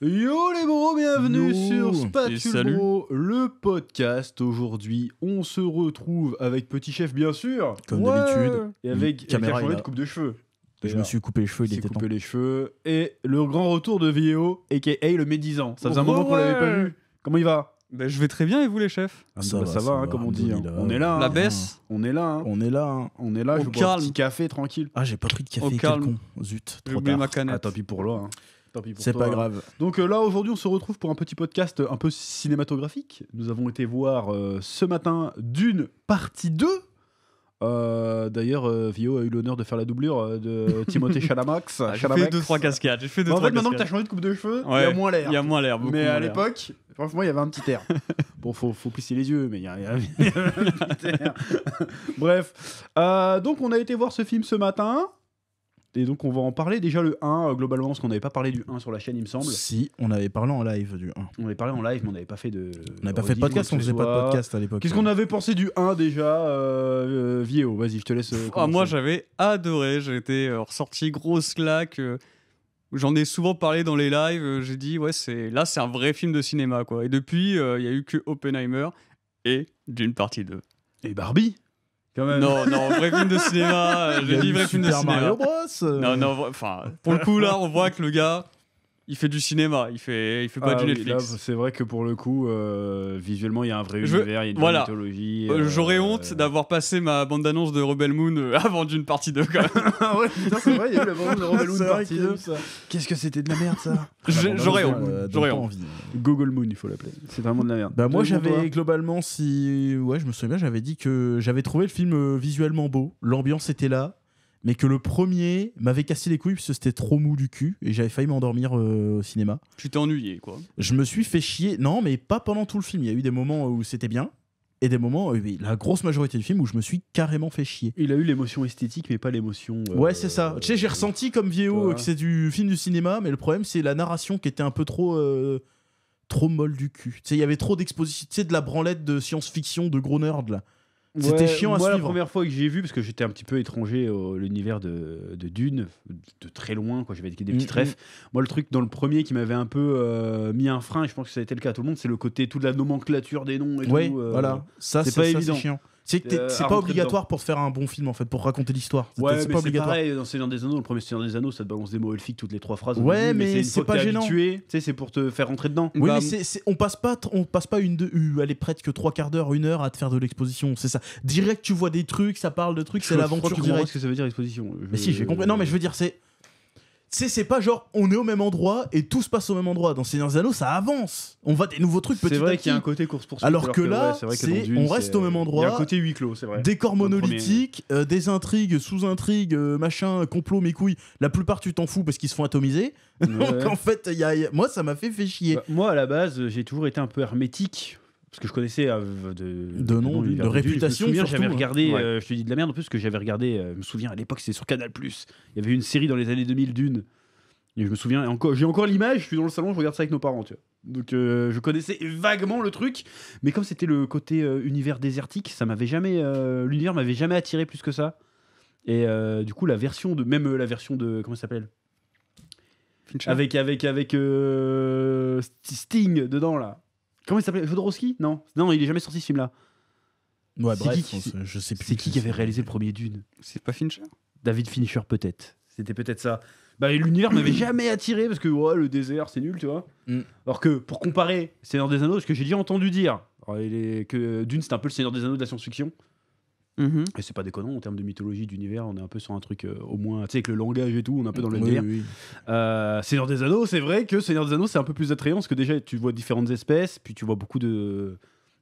Yo les bros, bienvenue Yo. sur Et salut. Spatule Bro, le podcast. Aujourd'hui, on se retrouve avec Petit Chef, bien sûr. Comme d'habitude. Et avec Caméra a changé est de là. coupe de cheveux. Je me suis coupé les cheveux, il s'est était temps. coupé les cheveux. Et le grand retour de Vio, a.k.a. le médisant. Ça faisait un moment qu'on l'avait pas vu. Comment il va? Bah, je vais très bien et vous les chefs? Ah, Ça va, hein, comme on dit. Hein. alhamdoulilah. On est là. La hein. baisse? On est là. Hein. On est là. Hein. On est là, Au je bois un calme. petit café tranquille. Ah, j'ai pas pris de café, Au quel calme. con. Zut, J'ai trop oublié tard. ma Ah, canette. tant pis pour là. Hein. Tant pis pour C'est toi, pas hein. grave. Donc là, aujourd'hui, on se retrouve pour un petit podcast un peu cinématographique. Nous avons été voir ce matin Dune partie 2. D'ailleurs, Vio a eu l'honneur de faire la doublure de Timothée Chalamet. J'ai fait 2-3 cascades. J'ai fait En 2-3 fait, maintenant que t'as cascades. changé de coupe de cheveux, il y Ouais, a moins l'air. Il y a moins l'air. beaucoup Mais moins à l'air. l'époque, franchement, il y avait un petit air. Bon, faut plisser les yeux, mais il y avait un petit air. Bref. Donc, on a été voir ce film ce matin. Et donc, on va en parler. Déjà, le 1, globalement, parce qu'on n'avait pas parlé du 1 sur la chaîne, il me semble. Si, on avait parlé en live du 1. On avait parlé en live, mais on n'avait pas fait de. On n'avait pas fait de podcast, on faisait pas de podcast à l'époque. Qu'est-ce qu'on avait pensé du 1 déjà Vio, vas-y, je te laisse. Ah, commencer. moi j'avais adoré. J'ai été ressorti grosse claque. J'en ai souvent parlé dans les lives. J'ai dit, ouais, c'est un vrai film de cinéma, quoi. Et depuis, il y a eu que Oppenheimer et Dune partie 2. Et Barbie quand même. Non, vrai film de cinéma. Il y J'ai a dit eu vrai film de Super cinéma. Mario Bros. Non, enfin, pour le coup, là, on voit que le gars, il fait du cinéma. Il fait pas Ah du oui, Netflix. là, c'est vrai que pour le coup, visuellement, il y a un vrai Je- univers, il y a une voilà. vraie mythologie. J'aurais honte d'avoir passé ma bande-annonce de Rebel Moon avant Dune partie 2, quand même. Ah ouais, putain, c'est vrai, il y a eu la bande de Rebel Moon C'est vrai partie qu'il y a 2. eu ça. Qu'est-ce que c'était de la merde, ça J'aurais honte. Donne J'aurais pas honte. envie. Google Moon, il faut l'appeler. C'est vraiment de la merde. Bah moi Toi, j'avais globalement ouais je me souviens bien j'avais dit que j'avais trouvé le film visuellement beau, l'ambiance était là, mais que le premier m'avait cassé les couilles parce que c'était trop mou du cul et j'avais failli m'endormir au cinéma. Tu t'es ennuyé, quoi. Je me suis fait chier, non mais pas pendant tout le film, il y a eu des moments où c'était bien et des moments, la grosse majorité du film où je me suis carrément fait chier. Il a eu l'émotion esthétique, mais pas l'émotion. Ouais c'est ça, tu sais j'ai ressenti comme Vio toi. que c'est du film du cinéma, mais le problème c'est la narration qui était un peu trop molle du cul. Tu sais il y avait trop d'exposition, tu sais de la branlette de science-fiction de gros nerd là. C'était chiant à moi, la suivre. première fois que j'ai vu, parce que j'étais un petit peu étranger à l'univers de Dune, de très loin, quoi, j'avais des petites refs. Moi, le truc dans le premier qui m'avait un peu mis un frein, et je pense que ça a été le cas à tout le monde, c'est le côté toute la nomenclature des noms et Ouais, tout. voilà. Ça, c'est c'est pas ça, évident. c'est chiant. C'est que à c'est pas rentrer obligatoire pour faire un bon film, en fait, pour raconter l'histoire. Ouais, C'est mais pas c'est obligatoire. pareil dans Seigneur des Anneaux. Le premier Seigneur des Anneaux, ça te balance des mots elfiques toutes les 3 phrases. au Ouais, début, mais une c'est fois que pas t'es gênant. habitué, tu sais, c'est pour te faire rentrer dedans. Oui, Bah, mais on passe pas 1 heure, 1 heure à te faire de l'exposition, c'est ça. Direct, tu vois des trucs, ça parle de trucs, c'est Je crois que l'aventure tu comprends pas directe. ce que ça veut dire exposition. Mais si, j'ai compris. Non, mais je veux dire, c'est pas genre on est au même endroit et tout se passe au même endroit. Dans Seigneur des Anneaux, ça avance. On voit des nouveaux trucs petit C'est à vrai petit. qu'il y a un côté course-poursuite. Alors que là, ouais, c'est vrai que dans Dune, on reste au même endroit. Il y a un côté huis clos, c'est vrai. Décor Dans le premier. monolithique, des intrigues, sous-intrigues, machin, complot, mes couilles. La plupart, tu t'en fous parce qu'ils se font atomiser. Donc Ouais. en fait, moi, ça m'a fait chier. Bah, moi, à la base, j'ai toujours été un peu hermétique. Parce que je connaissais De nom, l'univers de Dune. réputation, Je me souviens, surtout, j'avais hein. regardé, Ouais. je te dis de la merde en plus, parce que j'avais regardé, je me souviens, à l'époque, c'était sur Canal+. Il y avait une série dans les années 2000, Dune. Et je me souviens, j'ai encore l'image, je suis dans le salon, je regarde ça avec nos parents, tu vois. Donc je connaissais vaguement le truc, mais comme c'était le côté univers désertique, ça m'avait jamais, l'univers m'avait jamais attiré plus que ça. Et du coup, la version de comment ça s'appelle, Fincher. avec Sting dedans là. Comment il s'appelait, Jodorowsky? Non, il est jamais sorti ce film-là. Ouais, C'est bref, qui je sais plus. C'est qui avait réalisé le premier Dune? C'est pas Fincher? David Fincher peut-être. C'était peut-être ça. Bah, l'univers m'avait jamais attiré parce que ouais, le désert c'est nul, tu vois. Alors que pour comparer Seigneur des Anneaux, ce que j'ai déjà entendu dire, que Dune c'est un peu le Seigneur des Anneaux de la science-fiction. Et c'est pas déconnant en termes de mythologie, d'univers, on est un peu sur un truc au moins, tu sais, avec le langage et tout, on est un peu dans le Oui, délire. oui. Seigneur des Anneaux, c'est vrai que Seigneur des Anneaux c'est un peu plus attrayant parce que déjà tu vois différentes espèces, puis tu vois beaucoup de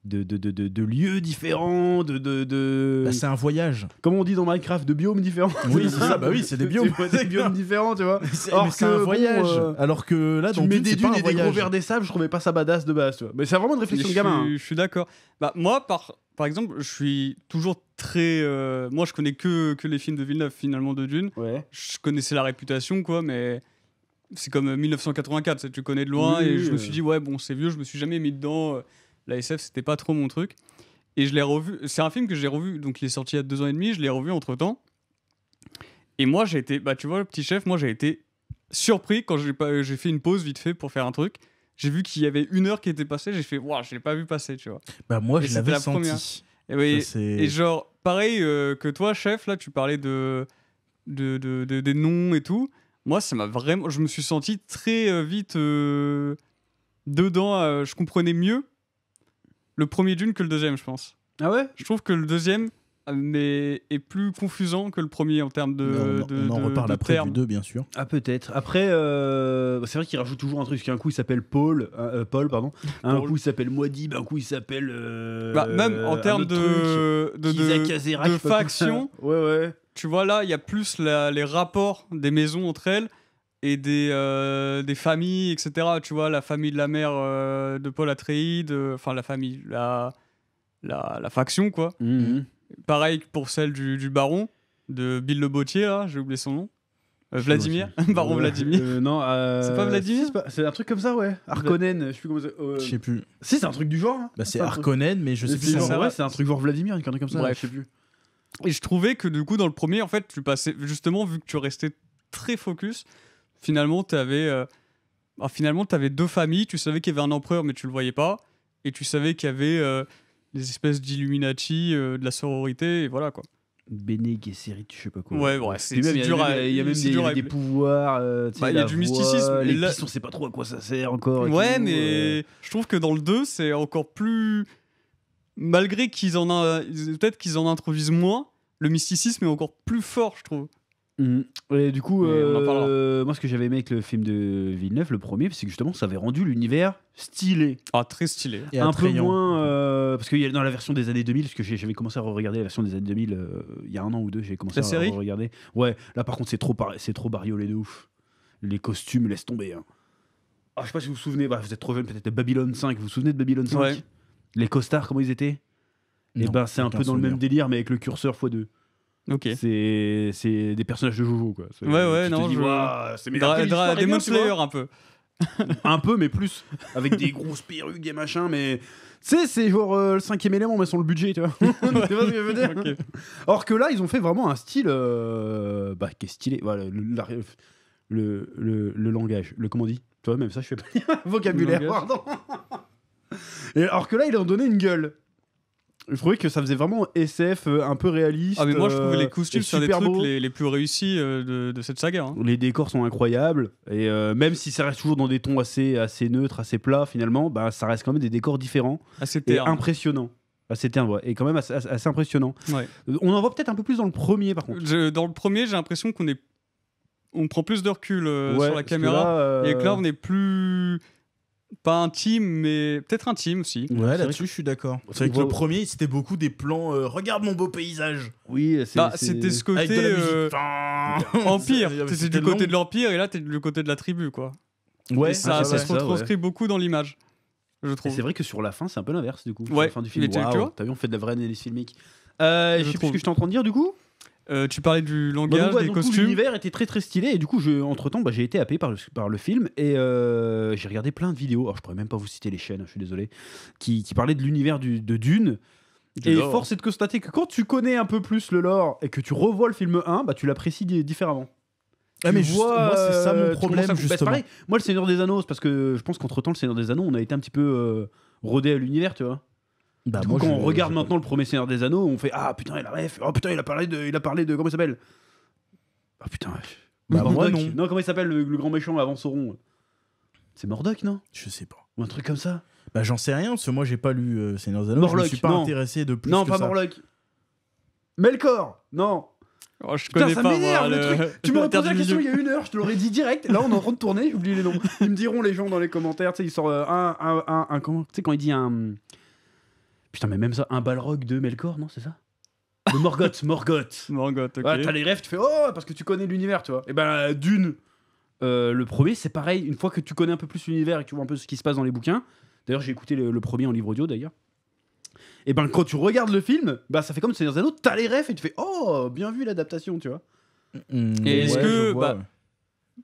lieux différents, Bah, c'est un voyage. comme on dit dans Minecraft, de biomes différents. Oui, c'est ça, bah oui, c'est des biomes. Tu vois, des biomes différents, tu vois. Mais c'est un que, voyage. bon, Alors que là, tu dans mets Dune, des c'est pas dunes un et des gros voyage. vers des sables, je trouvais pas ça badass de base, tu vois. Mais c'est vraiment une réflexion de gamin. Je suis d'accord. Bah, moi, par exemple, je suis toujours très. Moi, je connais que les films de Villeneuve, finalement, de Dune. Ouais. Je connaissais la réputation, quoi, mais c'est comme 1984, ça, tu connais de loin, Oui, et oui, je me suis dit, ouais, bon, c'est vieux, je me suis jamais mis dedans. La SF, c'était pas trop mon truc. Et je l'ai revu. C'est un film que j'ai revu, donc il est sorti il y a 2 ans et demi, je l'ai revu entre temps. Et moi, j'ai été. Bah, tu vois, le Petit Chef, moi, j'ai été surpris quand j'ai fait une pause vite fait pour faire un truc. J'ai vu qu'il y avait 1 heure qui était passée, j'ai fait waouh, je l'ai pas vu passer, tu vois. Bah moi Et je c'était l'avais la senti. première. Et, oui, Ça, c'est- et genre, pareil que toi, chef, là, tu parlais des noms et tout. Moi, ça m'a vraiment. Je me suis senti très vite dedans. Je comprenais mieux le premier Dune que le deuxième, je pense. Ah ouais. Je trouve que le deuxième est plus confusant que le premier en termes de. on en reparle de après termes. du 2 bien sûr. Ah peut-être. Après, c'est vrai qu'il rajoute toujours un truc. Parce qu'un coup il s'appelle Paul, pardon. Un Paul. coup il s'appelle Muad'Dib, un coup il s'appelle. Bah, même en un termes autre truc. Kizak Azera, de je sais pas quoi. faction, Ouais ouais. tu vois, là, il y a plus les rapports des maisons entre elles et des familles, etc. Tu vois, la famille de la mère de Paul Atreides, enfin, la famille, la faction, quoi. Mhm. Pareil pour celle du baron, de Bill Le Bottier, là, j'ai oublié son nom. Vladimir, baron Vladimir. Non, C'est pas Vladimir c'est un truc comme ça, ouais. Harkonnen, je sais plus comment ça. Je sais plus. Si, c'est un truc du genre. Hein. Bah c'est un truc- Harkonnen mais je sais plus C'est son genre, nom. ouais, c'est un truc genre Vladimir, une connerie comme ça. Bref. Je sais plus. Et je trouvais que du coup, dans le premier, en fait, tu passais, justement, vu que tu restais très focus, finalement, t'avais 2 familles. Tu savais qu'il y avait un empereur, mais tu le voyais pas. Et tu savais qu'il y avait des espèces d'Illuminati, de la sororité, et voilà, quoi. Bene Gesserit, je sais pas quoi. Ouais, ouais, c'est Puis même, dur à- il y a même c'est dur à des épeler. pouvoirs. Tu sais, Bah, il y a la du voix, mysticisme, et Les là- pistes, on sait pas trop à quoi ça sert encore. et Ouais, tout, mais je trouve que dans le 2, c'est encore plus. Malgré peut-être qu'ils en introduisent moins, le mysticisme est encore plus fort, je trouve. Mhm. Et du coup, Mais on en parlera. moi, ce que j'avais aimé avec le film de Villeneuve, le premier, c'est que justement, ça avait rendu l'univers stylé. Ah, très stylé. Et Un peu attrayant. moins. Parce qu'il y a dans la version des années 2000, parce que j'avais commencé à regarder la version des années 2000 il y a 1 an ou 2, j'ai commencé La série à regarder. Ouais, là par contre, c'est trop bariolé de ouf. Les costumes, laisse tomber. Hein. Ah, je sais pas si vous vous souvenez, bah, vous êtes trop jeune, peut-être de Babylon 5. Vous vous souvenez de Babylon 5 Ouais. Les costards, comment ils étaient? Et Non, ben, c'est un aucun peu dans le souvenir. même délire, mais avec le curseur x2. Ok. C'est des personnages de Jojo, quoi. Ouais, ouais, tu te non, dis, je- waouh, c'est mais après, l'histoire est bien, Demon tu vois. Slayer, un peu. Un peu, mais plus. Avec des grosses perruques, des machins, mais. Tu sais, c'est genre le 5ème élément, mais sans le budget, tu vois. Tu vois ce que je veux dire? Ok. Alors que là, ils ont fait vraiment un style. Qui est stylé. Voilà, le langage. Comment on dit? Tu vois, même ça, je fais pas vocabulaire, Le langage. pardon. Et alors que là, ils ont donné une gueule. Je trouvais que ça faisait vraiment SF un peu réaliste. Ah, mais moi, je trouvais les costumes, et c'est un des super trucs beau. les plus réussis de cette saga. Hein. Les décors sont incroyables et même si ça reste toujours dans des tons assez neutres, assez plats finalement, bah ça reste quand même des décors différents Assez et terne. impressionnants. Assez terne, ouais, et quand même assez impressionnant. Ouais. On en voit peut-être un peu plus dans le premier par contre. Dans le premier, j'ai l'impression on prend plus de recul Ouais, sur la parce que caméra. là, Et que là, on est plus. Pas intime, mais peut-être intime aussi. Ouais, c'est vrai là-dessus, je suis d'accord. C'est vrai que voit- le premier, c'était beaucoup des plans. Regarde mon beau paysage. oui, C'était ce Avec de la côté musique. empire. C'était T'étais du long. côté de l'empire et là, t'es du côté de la tribu, quoi. Ouais, Et ça, ouais, ça se ça, retranscrit beaucoup dans l'image, je Et trouve. c'est vrai que sur la fin, c'est un peu l'inverse du coup. Sur Ouais, la fin du film, mais tu waouh, vois t'as vu, on fait de la vraie analyse filmique. Je sais plus trouve. ce que j'étais en train de dire du coup. Tu parlais du Bah, langage, donc, ouais, des donc, tout costumes. l'univers était très très stylé et du coup entre temps j'ai été happé par le film et j'ai regardé plein de vidéos, alors je pourrais même pas vous citer les chaînes, je suis désolé, qui parlaient de l'univers de Dune. Et lore. force est de constater que quand tu connais un peu plus le lore et que tu revois le film 1, bah tu l'apprécies différemment. Ah, mais Tu vois, moi, c'est ça mon tu problème, commences à- bah, c'est justement. pareil, moi le Seigneur des Anneaux, c'est parce que je pense qu'entre temps le Seigneur des Anneaux on a été un petit peu rodé à l'univers, tu vois. Bah, Du coup, moi, quand je- on regarde je- maintenant le premier Seigneur des Anneaux, on fait ah putain il a ref, oh putain il a parlé de comment il s'appelle. Ah putain. Bah, moi, Mordoc. non. Non, comment il s'appelle le grand méchant avant Sauron? C'est Mordoc, non? Je sais pas. Ou un truc comme ça? Bah, j'en sais rien, parce que moi, j'ai pas lu Seigneur des Anneaux. Je Morlock, me suis pas non. intéressé de plus Non, que pas ça. Morlock. Melkor. Non. Oh, je Putain, connais ça pas, m'énerve moi, le truc. Tu m'aurais la terre posé la du question il milieu. y a 1 heure, je te l'aurais dit direct. Là, on est en train de tourner, j'ai oublié les noms. Ils me diront les gens dans les commentaires. Tu sais, ils sortent comment, tu sais, quand il dit un. Putain, mais même ça, un Balrog de Melkor, non, c'est ça? De Morgoth. Morgoth, ok. Voilà, t'as les rêves, tu fais oh parce que tu connais l'univers, tu vois. Et ben Dune, le premier, c'est pareil. Une fois que tu connais un peu plus l'univers et que tu vois un peu ce qui se passe dans les bouquins. D'ailleurs, j'ai écouté le premier en livre audio d'ailleurs. Et ben quand tu regardes le film, bah ça fait comme Seigneur des Anneaux, t'as les rêves et tu fais oh bien vu l'adaptation, tu vois. Et est-ce que, je vois, bah, ouais.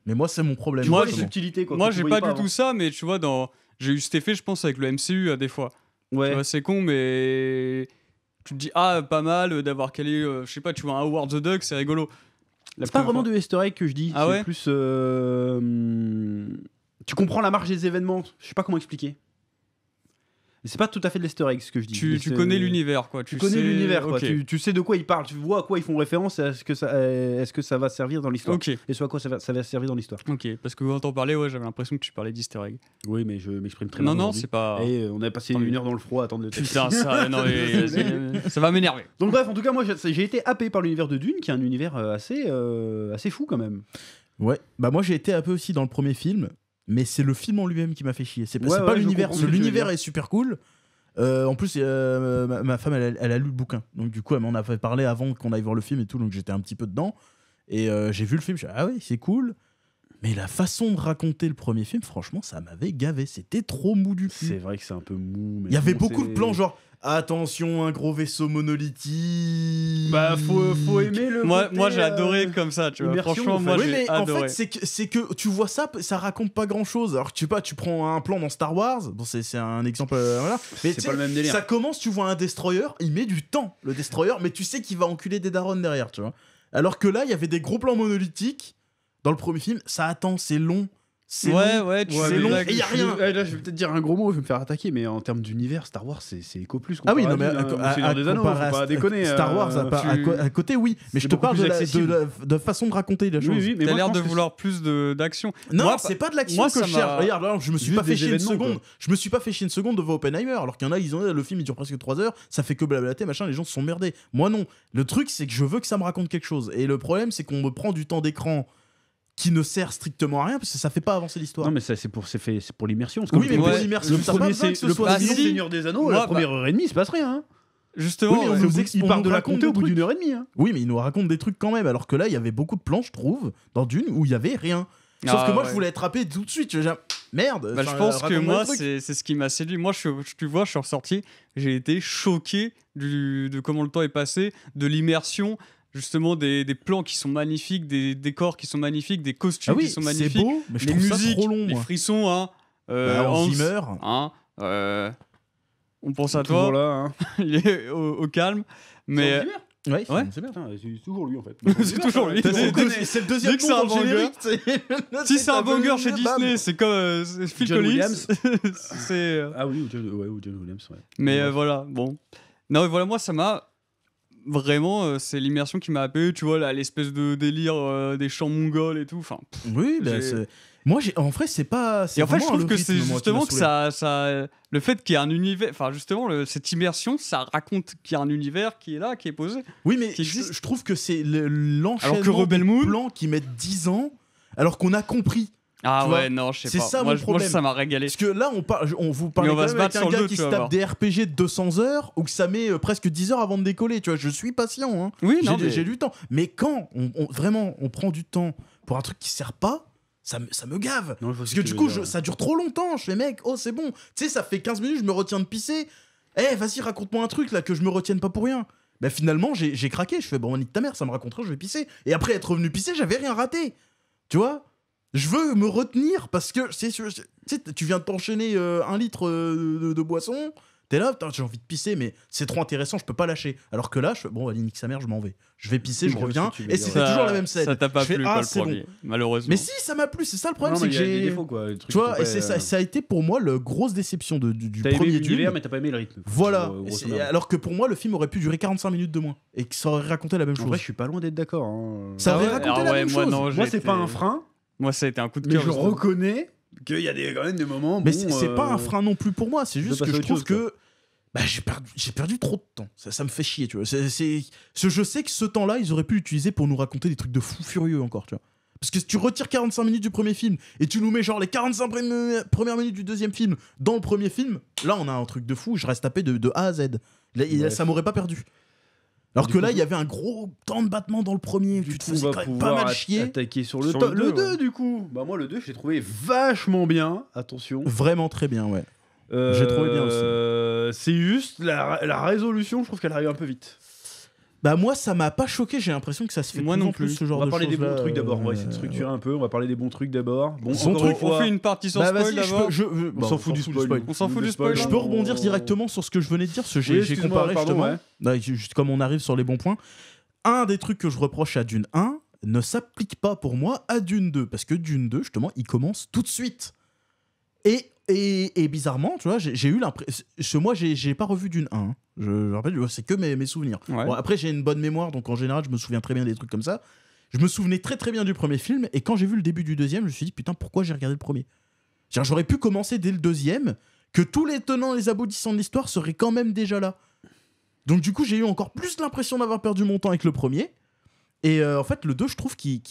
Mais moi, c'est mon problème. Tu vois les justement. subtilités quoi. Moi, que tu j'ai voyais pas du avant. tout ça, mais tu vois, j'ai eu cet effet, je pense, avec le MCU à des fois. Ouais. Tu vois, c'est con, mais tu te dis, ah, pas mal d'avoir calé, je sais pas, tu vois, un Howard the Duck, c'est rigolo. C'est pas vraiment de easter egg que je dis, Ah c'est ouais plus... tu comprends la marche des événements, je sais pas comment expliquer. Mais c'est pas tout à fait de l'easter egg ce que je dis. Tu connais l'univers, quoi. Tu connais sais- l'univers, quoi. Ok. Tu sais de quoi ils parlent, tu vois à quoi ils font référence, et est-ce que ça va servir dans l'histoire. Ok, Et soit à quoi ça va servir dans l'histoire. ok. Parce que quand on parlait, ouais, j'avais l'impression que tu parlais d'easter egg. Oui, mais je m'exprime très Non, mal non, aujourd'hui. c'est pas. Et on a passé Tant une mieux. heure dans le froid à attendre le texte. Putain, ça, non, mais, ça va m'énerver. Donc bref, en tout cas, moi j'ai été happé par l'univers de Dune, qui est un univers assez fou quand même. Ouais, bah moi j'ai été un peu aussi dans le premier film, mais c'est le film en lui-même qui m'a fait chier. C'est Ouais, pas je l'univers, comprends ce que tu veux l'univers dire. est super cool. En plus, ma femme elle a lu le bouquin, donc du coup elle m'en avait parlé avant qu'on aille voir le film et tout, donc j'étais un petit peu dedans. Et j'ai vu le film, je suis ah oui, c'est cool. Mais la façon de raconter le premier film, franchement, ça m'avait gavé. C'était trop mou du cul. C'est vrai que c'est un peu mou. Mais Il y avait bon, beaucoup de c'est- plans genre attention, un gros vaisseau monolithique. Bah, faut aimer le. Moi, côté, j'ai adoré comme ça, tu vois. immersion, Franchement, en fait. moi, Oui, j'ai mais adoré. en fait, c'est que tu vois ça, ça raconte pas grand chose. Alors que tu sais pas, tu prends un plan dans Star Wars, bon, c'est un exemple, voilà. Mais C'est tu sais, pas le même délire. ça commence, tu vois un destroyer, il met du temps, le destroyer, mais tu sais qu'il va enculer des darons derrière, tu vois. Alors que là, il y avait des gros plans monolithiques dans le premier film, ça attend, c'est long. C'est Ouais, long. ouais, tu Ouais, c'est sais, long, là, et y a rien. Là, je vais peut-être dire un gros mot, je vais me faire attaquer, mais en termes d'univers, Star Wars, c'est éco plus. Ah oui, non, mais comparé à Seigneur des Anneaux, comparé faut à pas déconner. Star Wars, à côté, oui. Mais c'est je te beaucoup parle plus de accessible. de façon de raconter la chose. Oui, oui, mais T'as moi, l'air je de pense que vouloir plus d'action. Non, Moi, c'est pas de l'action moi, que ça je m'a- cherche. Regarde, là, je me suis Juste pas fait des chier une événements, seconde. quoi. Je me suis pas fait chier une seconde devant Oppenheimer, alors qu'il y en a, ils ont le film, il dure presque 3 heures, ça fait que blablater, machin, les gens se sont merdés. Moi non. Le truc, c'est que je veux que ça me raconte quelque chose. Et le problème, c'est qu'on me prend du temps d'écran qui ne sert strictement à rien parce que ça fait pas avancer l'histoire. Non, mais ça, c'est pour l'immersion. Oui, mais pour Ouais. l'immersion, Le ça a pas premier, besoin que c'est ce le soit premier si. Seigneur des Anneaux, Moi, la première heure et demie, il se passe rien. Hein. Justement, Oui, mais on nous Il part de la raconte compter au des bout trucs. d'une heure et demie. Hein. Oui, mais il nous raconte des trucs quand même, alors que là, il y avait beaucoup de plans, je trouve, dans Dune, où il y avait rien. Sauf que moi, je voulais être happé tout de suite. Je disais, merde. Bah, je enfin, pense que raconte-moi moi, le truc. c'est ce qui m'a séduit. Moi, tu vois, je suis ressorti, j'ai été choqué de comment le temps est passé, de l'immersion, justement des plans qui sont magnifiques, des décors qui sont magnifiques, des costumes Ah oui, qui sont c'est magnifiques, beau, mais je les trouve musiques, ça trop long, les moi. frissons, hein. Bah, Hans, Hans Zimmer. hein, on pense à Toujours toi, là. Hein. il est au calme, mais Ouais, Ouais. c'est bien. Putain, c'est toujours lui en fait. C'est toujours lui. C'est Dès- dès- C'est le deuxième dès que nom c'est un dans le banger, générique. si c'est un banger chez bam. Disney, c'est comme c'est Phil John Collins. Williams. c'est Ah oui, ou John Williams. Ouais. Mais Ouais. voilà, bon. Non, voilà, moi, ça m'a vraiment. C'est l'immersion qui m'a happé. Tu vois, là, l'espèce de délire des chants mongols et tout. Enfin, Oui, bah, J'ai- moi, en vrai, c'est pas. et en fait, je vraiment trouve le que rythme, c'est moi, qui justement m'a que saoulé. le fait qu'il y ait un univers. Enfin, justement, cette immersion, ça raconte qu'il y a un univers qui est là, qui est posé. Oui, mais qui existe. je trouve que c'est l'enchaînement Alors que Rebel des Moon- plans qui mettent 10 ans, alors qu'on a compris. Ah Tu ouais, vois, non, je sais c'est pas. ça, moi, mon problème. ça m'a régalé. Parce que là, on vous parle Mais on va quand se même avec battre un sur le gars 2, qui tu se vas tape voir. des RPG de 200 heures ou que ça met presque 10 heures avant de décoller. Tu vois, je suis patient. Hein. Oui, non, J'ai mais... du temps. Mais quand vraiment on prend du temps pour un truc qui sert pas, ça me gave. Non, je vois Parce ce que tu du veux coup, dire. ça dure trop longtemps. Je fais, mec, oh, c'est bon. Tu sais, ça fait 15 minutes, je me retiens de pisser. Eh, vas-y, raconte-moi un truc là que je me retienne pas pour rien. Bah, finalement, j'ai craqué. Je fais, bon, nique ta mère, ça me racontera, je vais pisser. Et après être revenu pisser, j'avais rien raté. Tu vois? Je veux me retenir parce que tu sais, tu viens de t'enchaîner 1 litre de boisson. T'es là, putain, j'ai envie de pisser, mais c'est trop intéressant, je peux pas lâcher. Alors que là, je fais, bon, allez, nique sa mère, je m'en vais. Je vais pisser, je Je vois reviens. ce que tu veux Et dire, c'était toujours la même scène. Ça t'a pas Je fais, plu, ah, pas le c'est bon. premier, malheureusement. Mais si, ça m'a plu, c'est ça le problème, Non, c'est mais que il y a des j'ai. défauts quoi. Les trucs Tu vois, qui et sont c'est pas, ça a été pour moi la grosse déception du T'as aimé premier l'univers, Dune. mais t'as pas aimé le rythme. Voilà. Grosso Et c'est- modo. alors que pour moi, le film aurait pu durer 45 minutes de moins et que ça aurait raconté la même En chose. vrai, je suis pas loin d'être d'accord. Hein. Ça aurait raconté Ah la ouais, même moi, chose. non, Moi, j'ai c'est été- pas un frein, Moi, ça a été un coup de mais cœur. je justement. reconnais qu'il y a quand même des moments. Mais bon, c'est pas un frein non plus pour moi, c'est juste passer que à je autre trouve chose, que bah, j'ai perdu trop de temps. Ça me fait chier, tu vois. Je sais que ce temps-là, ils auraient pu l'utiliser pour nous raconter des trucs de fou furieux encore, tu vois. Parce que si tu retires 45 minutes du premier film et tu nous mets genre les 45 premières minutes du deuxième film dans le premier film, là on a un truc de fou, je reste tapé de A à Z. Là, Bref. ça m'aurait pas perdu. Alors Du que coup, là, il y avait un gros temps de battement dans le premier, Du tu te coup, faisais on quand va même pas pouvoir mal chier. attaquer sur le Sur top. le Le deux, 2, du coup. Bah, moi, le 2, je l'ai trouvé vachement bien. Attention. Vraiment très bien, ouais. J'ai trouvé bien aussi. C'est juste la résolution, je trouve qu'elle arrive un peu vite. Bah moi, ça m'a pas choqué, j'ai l'impression que ça se fait Moi de plus non en plus plus. ce genre On va de parler des choses-là, bons trucs d'abord. On va essayer de structurer un peu. On va parler des bons trucs d'abord. Bon, Son encore truc, une fois, On fait une partie sans Bah spoil vas-y, d'abord. on s'en fout du spoil. On s'en fout du spoil, Je là. peux rebondir directement sur ce que je venais de dire, parce que Oui, j'ai excuse-moi, comparé pardon, justement. ouais. Là, juste comme on arrive sur les bons points. Un des trucs que je reproche à Dune 1, ne s'applique pas pour moi à Dune 2. Parce que Dune 2, justement, il commence tout de suite. Et bizarrement, tu vois, j'ai eu l'impression... Moi, j'ai pas revu Dune 1. Hein. Je rappelle, c'est que mes souvenirs. Ouais. Bon, après, j'ai une bonne mémoire, donc en général, je me souviens très bien des trucs comme ça. Je me souvenais très très bien du premier film, et quand j'ai vu le début du deuxième, je me suis dit, putain, pourquoi j'ai regardé le premier? J'aurais pu commencer dès le deuxième, que tous les tenants et les aboutissants de l'histoire seraient quand même déjà là. Donc du coup, j'ai eu encore plus l'impression d'avoir perdu mon temps avec le premier. Et en fait, le 2, je trouve tu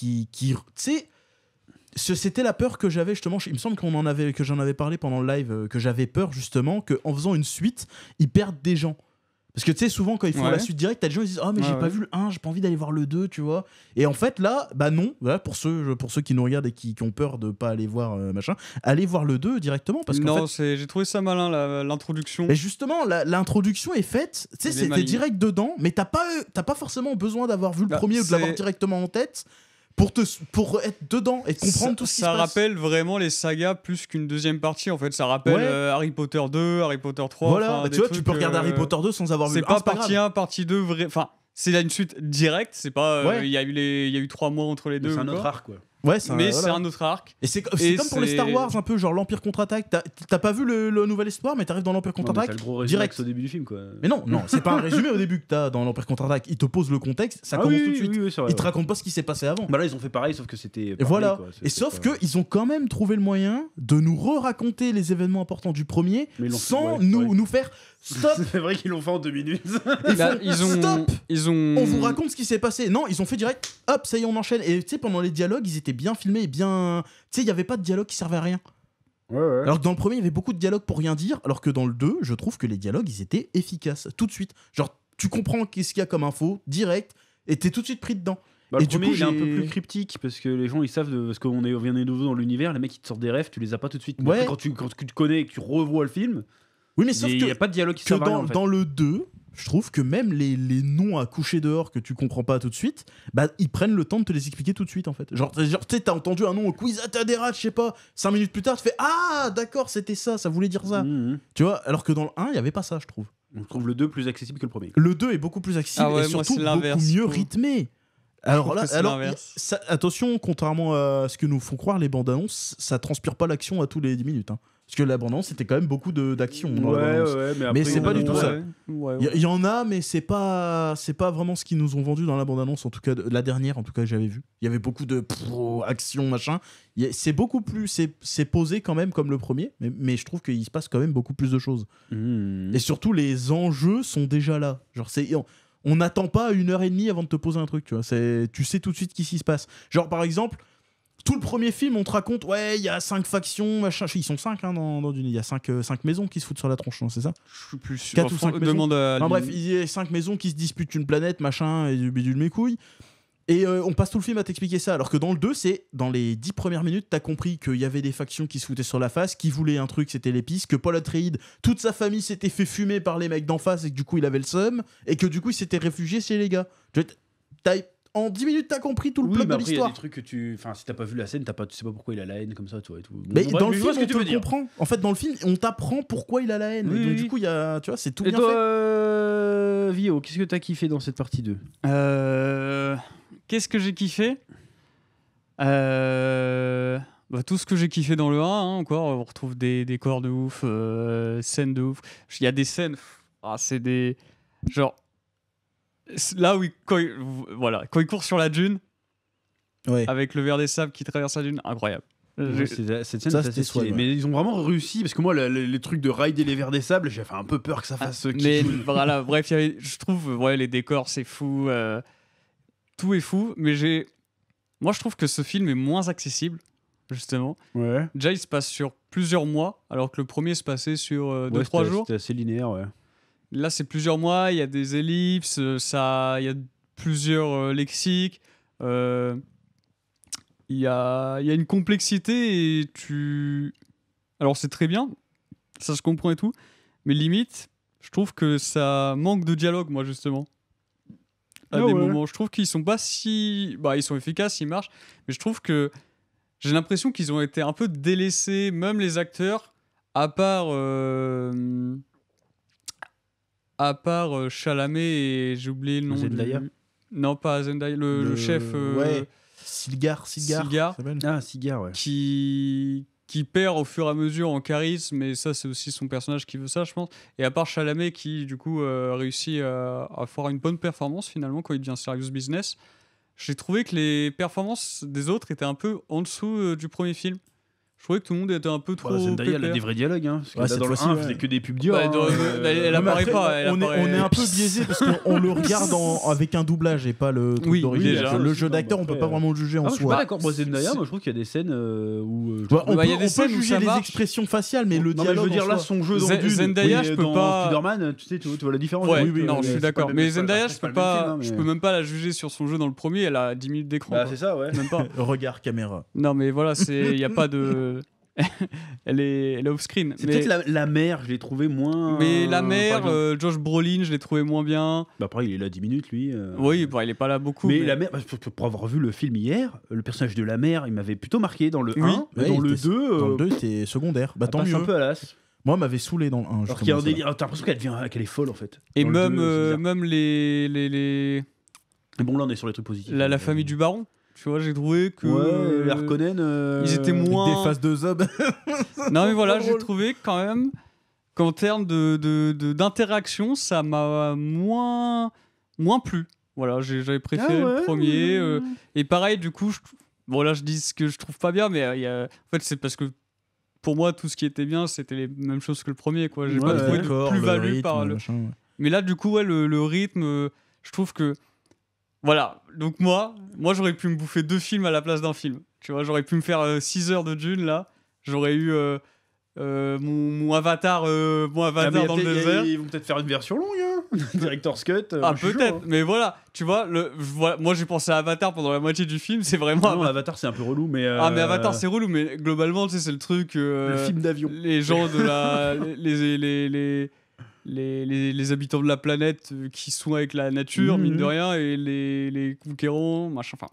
sais, c'était la peur que j'avais justement. Il me semble que j'en avais parlé pendant le live, que j'avais peur justement qu'en faisant une suite, ils perdent des gens. Parce que tu sais, souvent quand ils font la suite directe, t'as des gens qui disent ah mais j'ai pas vu le 1, j'ai pas envie d'aller voir le 2, tu vois. Et en fait là, bah non, voilà, pour ceux qui nous regardent et qui ont peur de pas aller voir machin, allez voir le 2 directement parce Non, fait, j'ai trouvé ça malin l'introduction. et justement, l'introduction est faite, tu sais, c'était direct dedans, mais t'as pas forcément besoin d'avoir vu le premier ou de l'avoir directement en tête pour être dedans et comprendre tout ce qui se passe. Ça rappelle vraiment les sagas plus qu'une deuxième partie, en fait. Ça rappelle Harry Potter 2, Harry Potter 3. Voilà, bah, tu vois, tu peux regarder Harry Potter 2 sans avoir vu le 1. C'est pas partie 1, partie 2, enfin, c'est une suite directe, c'est pas... Il y a eu 3 mois entre les deux. C'est un autre arc, quoi. Ouais, c'est un autre arc. Et c'est comme pour les Star Wars, un peu genre l'Empire contre-attaque. T'as pas vu le Nouvel Espoir, mais t'arrives dans l'Empire contre-attaque. C'est le gros résumé direct au début du film, quoi. Mais non, c'est pas un résumé au début que t'as dans l'Empire contre-attaque. Il te pose le contexte, ça commence tout de suite. Oui, ils te racontent pas ce qui s'est passé avant. Bah là, ils ont fait pareil, sauf que c'était. Et voilà. Et sauf qu'ils ont quand même trouvé le moyen de nous re-raconter les événements importants du premier sans nous faire. Stop. C'est vrai qu'ils l'ont fait en 2 minutes. Stop. On vous raconte ce qui s'est passé. Non, ils ont fait direct. Hop, ça y est, on enchaîne. Et tu sais, pendant les dialogues, ils étaient bien filmés et bien. Tu sais, il y avait pas de dialogue qui servait à rien. Ouais. Alors que dans le premier, il y avait beaucoup de dialogues pour rien dire, alors que dans le 2, je trouve que les dialogues, ils étaient efficaces tout de suite. Genre, tu comprends qu'est-ce qu'il y a comme info direct, et t'es tout de suite pris dedans. Bah, et le premier, il est un peu plus cryptique parce que les gens ils savent parce qu'on vient de nouveau dans l'univers, les mecs ils te sortent des rêves, tu les as pas tout de suite. Ouais. Après, quand tu te connais et que tu revois le film. Oui, mais sauf il n'y a pas de dialogue qui servent à rien, en fait. Dans le 2, je trouve que même les noms à coucher dehors que tu comprends pas tout de suite, bah ils prennent le temps de te les expliquer tout de suite en fait. Genre tu sais, t'as entendu un nom au quiz Atadera, je sais pas, 5 minutes plus tard, tu fais ah d'accord, c'était ça voulait dire ça. Tu vois, alors que dans le 1, il y avait pas ça, je trouve. On trouve le 2 plus accessible que le premier. Le 2 est beaucoup plus accessible et surtout beaucoup mieux rythmé. Alors là, attention, contrairement à ce que nous font croire les bandes annonces, ça transpire pas l'action à tous les 10 minutes. Hein. Parce que la bande annonce, c'était quand même beaucoup d'action. Mais c'est pas du tout ça. Il y en a, mais c'est pas vraiment ce qu'ils nous ont vendu dans la bande annonce, en tout cas la dernière, en tout cas que j'avais vu. Il y avait beaucoup de action machin. C'est beaucoup plus, c'est posé quand même comme le premier, mais je trouve qu'il se passe quand même beaucoup plus de choses. Et surtout les enjeux sont déjà là. Genre on n'attend pas 1h30 avant de te poser un truc, tu vois. Tu sais tout de suite ce qui se passe. Genre par exemple. Tout le premier film, on te raconte, ouais, il y a 5 factions, machin. Ils sont 5 hein, dans Dune. Il y a 5 maisons qui se foutent sur la tronche, c'est ça? Je suis plus sûr. 4 ou 5 maisons. Bref, il y a 5 maisons qui se disputent une planète, machin, et du bidule mes couilles. Et on passe tout le film à t'expliquer ça. Alors que dans le 2, c'est dans les 10 premières minutes, t'as compris qu'il y avait des factions qui se foutaient sur la face, qui voulaient un truc, c'était l'épice, que Paul Atreides, toute sa famille s'était fait fumer par les mecs d'en face et que du coup il avait le seum, et que du coup il s'était réfugié chez les gars. En 10 minutes, t'as compris tout le plot de l'histoire. Il y a des trucs que tu. Enfin, si t'as pas vu la scène, tu sais pas pourquoi il a la haine comme ça, toi et tout. Mais dans le film, on te le comprend. En fait, dans le film, on t'apprend pourquoi il a la haine. Donc, du coup, tu vois, c'est tout bien fait. Et toi, Vio, qu'est-ce que t'as kiffé dans cette partie 2 ? Qu'est-ce que j'ai kiffé ? Tout ce que j'ai kiffé dans le 1, hein, encore. On retrouve des décors de ouf, scènes de ouf. Il y a des scènes. C'est des. Genre. Là où quand il court sur la dune, avec le ver des sables qui traverse la dune, incroyable. Cette scène, c'est assez stylé. Mais ils ont vraiment réussi, parce que moi, les trucs de rider les vers des sables, j'ai fait un peu peur que ça fasse. Mais voilà, bref, je trouve, les décors, c'est fou. Tout est fou, mais moi, je trouve que ce film est moins accessible, justement. Ouais. Déjà, il se passe sur plusieurs mois, alors que le premier se passait sur 2-3 jours. C'était assez linéaire, ouais. Là, c'est plusieurs mois, il y a des ellipses, il y a plusieurs lexiques, il y a une complexité et Alors, c'est très bien, ça se comprend et tout, mais limite, je trouve que ça manque de dialogue, moi, justement. À des moments, je trouve qu'ils sont pas si... ils sont efficaces, ils marchent, mais je trouve que j'ai l'impression qu'ils ont été un peu délaissés, même les acteurs, à part Chalamet et j'ai oublié le nom. Zendaya. Non, pas Zendaya, le chef. Silgar, Silgar. ça s'appelle. Ah, cigare, ouais. qui perd au fur et à mesure en charisme, mais ça c'est aussi son personnage qui veut ça, je pense. Et à part Chalamet qui du coup réussit à faire une bonne performance finalement quand il devient Serious Business, j'ai trouvé que les performances des autres étaient un peu en dessous du premier film. Je trouvais que tout le monde était un peu trop Zendaya, elle a pépère. des vrais dialogues, hein. Parce que Ouais, là, cette dans le fois-ci, 1, elle ouais. faisait que des pubs dures. Ouais, hein. elle apparaît Mais pas. après, Elle on apparaît- est un peu biaisé parce qu'on le regarde avec un doublage et pas le truc Oui, d'origine. déjà. Le jeu d'acteur, on peut pas vraiment le juger en Ah, je suis pas soi. d'accord. Moi, Zendaya, moi, je trouve qu'il y a des scènes où. Ouais, on Bah, peut, y a des on peut scènes où juger ça les marche. expressions faciales, mais le non, mais je dialogue. veux dire, en là, soi- son jeu dans Dune. Zendaya, je peux dans pas- Spider-Man, tu vois la différence. Ouais, oui, non, oui, je suis c'est d'accord. pas le Mais même- Zendaya, après, je c'est pas peux le même pas, film, hein, je mais- peux même pas la juger sur son jeu dans le premier. Elle a 10 minutes d'écran. Bah, quoi. c'est ça, ouais. Même pas. Regard caméra. Non, mais voilà, il y a pas de. elle est off-screen. C'est Mais- peut-être la mère, je l'ai trouvé moins. Mais la mère, par exemple. Josh Brolin, je l'ai trouvé moins bien. Bah, après, il est là 10 minutes, lui. Oui, bah, il est pas là beaucoup. Mais la mère, pour avoir vu le film hier, le personnage de la mère, il m'avait plutôt marqué dans le Oui. 1. Mais Ouais, dans il le était- 2, Dans le 2, c'était secondaire. Bah tant passe mieux. un peu à l'as. Moi, elle m'avait saoulé dans le 1. Alors qu'il y a un justement, délire. T'as l'impression qu'elle est folle, en fait. Et Dans le même, 2, c'est bizarre. même les... Mais bon, là, on est sur les trucs positifs. la famille du baron, tu vois, j'ai trouvé que. Ouais, les Harkonnen. ils étaient ça. moins. Des faces de Zob. Non, mais voilà, Trop j'ai drôle. trouvé quand même qu'en termes d'interaction, ça m'a moins plu. Voilà, j'avais préféré le premier. Et pareil, du coup, bon là, je dis ce que je trouve pas bien, mais en fait, c'est parce que pour moi, tout ce qui était bien, c'était les mêmes choses que le premier, quoi. J'ai Ouais, pas trouvé de D'accord, plus-value le rythme, par le. machin, ouais. Mais là, du coup, ouais, le rythme, je trouve que. Voilà, donc moi j'aurais pu me bouffer 2 films à la place d'un film. Tu vois, j'aurais pu me faire 6 heures de Dune, là. J'aurais eu mon Avatar, dans le désert. Ils vont peut-être faire une version longue, hein. Director's Cut. Ah, moi, je suis chaud, peut-être, hein. mais voilà, tu vois, moi j'ai pensé à Avatar pendant la moitié du film, c'est vraiment. Non, Avatar, c'est un peu relou, mais. Ah, mais Avatar, c'est relou, mais globalement, tu sais, c'est le truc. le film d'avion. Les gens de la. les habitants de la planète qui sont avec la nature, Mhm. mine de rien, et les conquérants, machin. Enfin,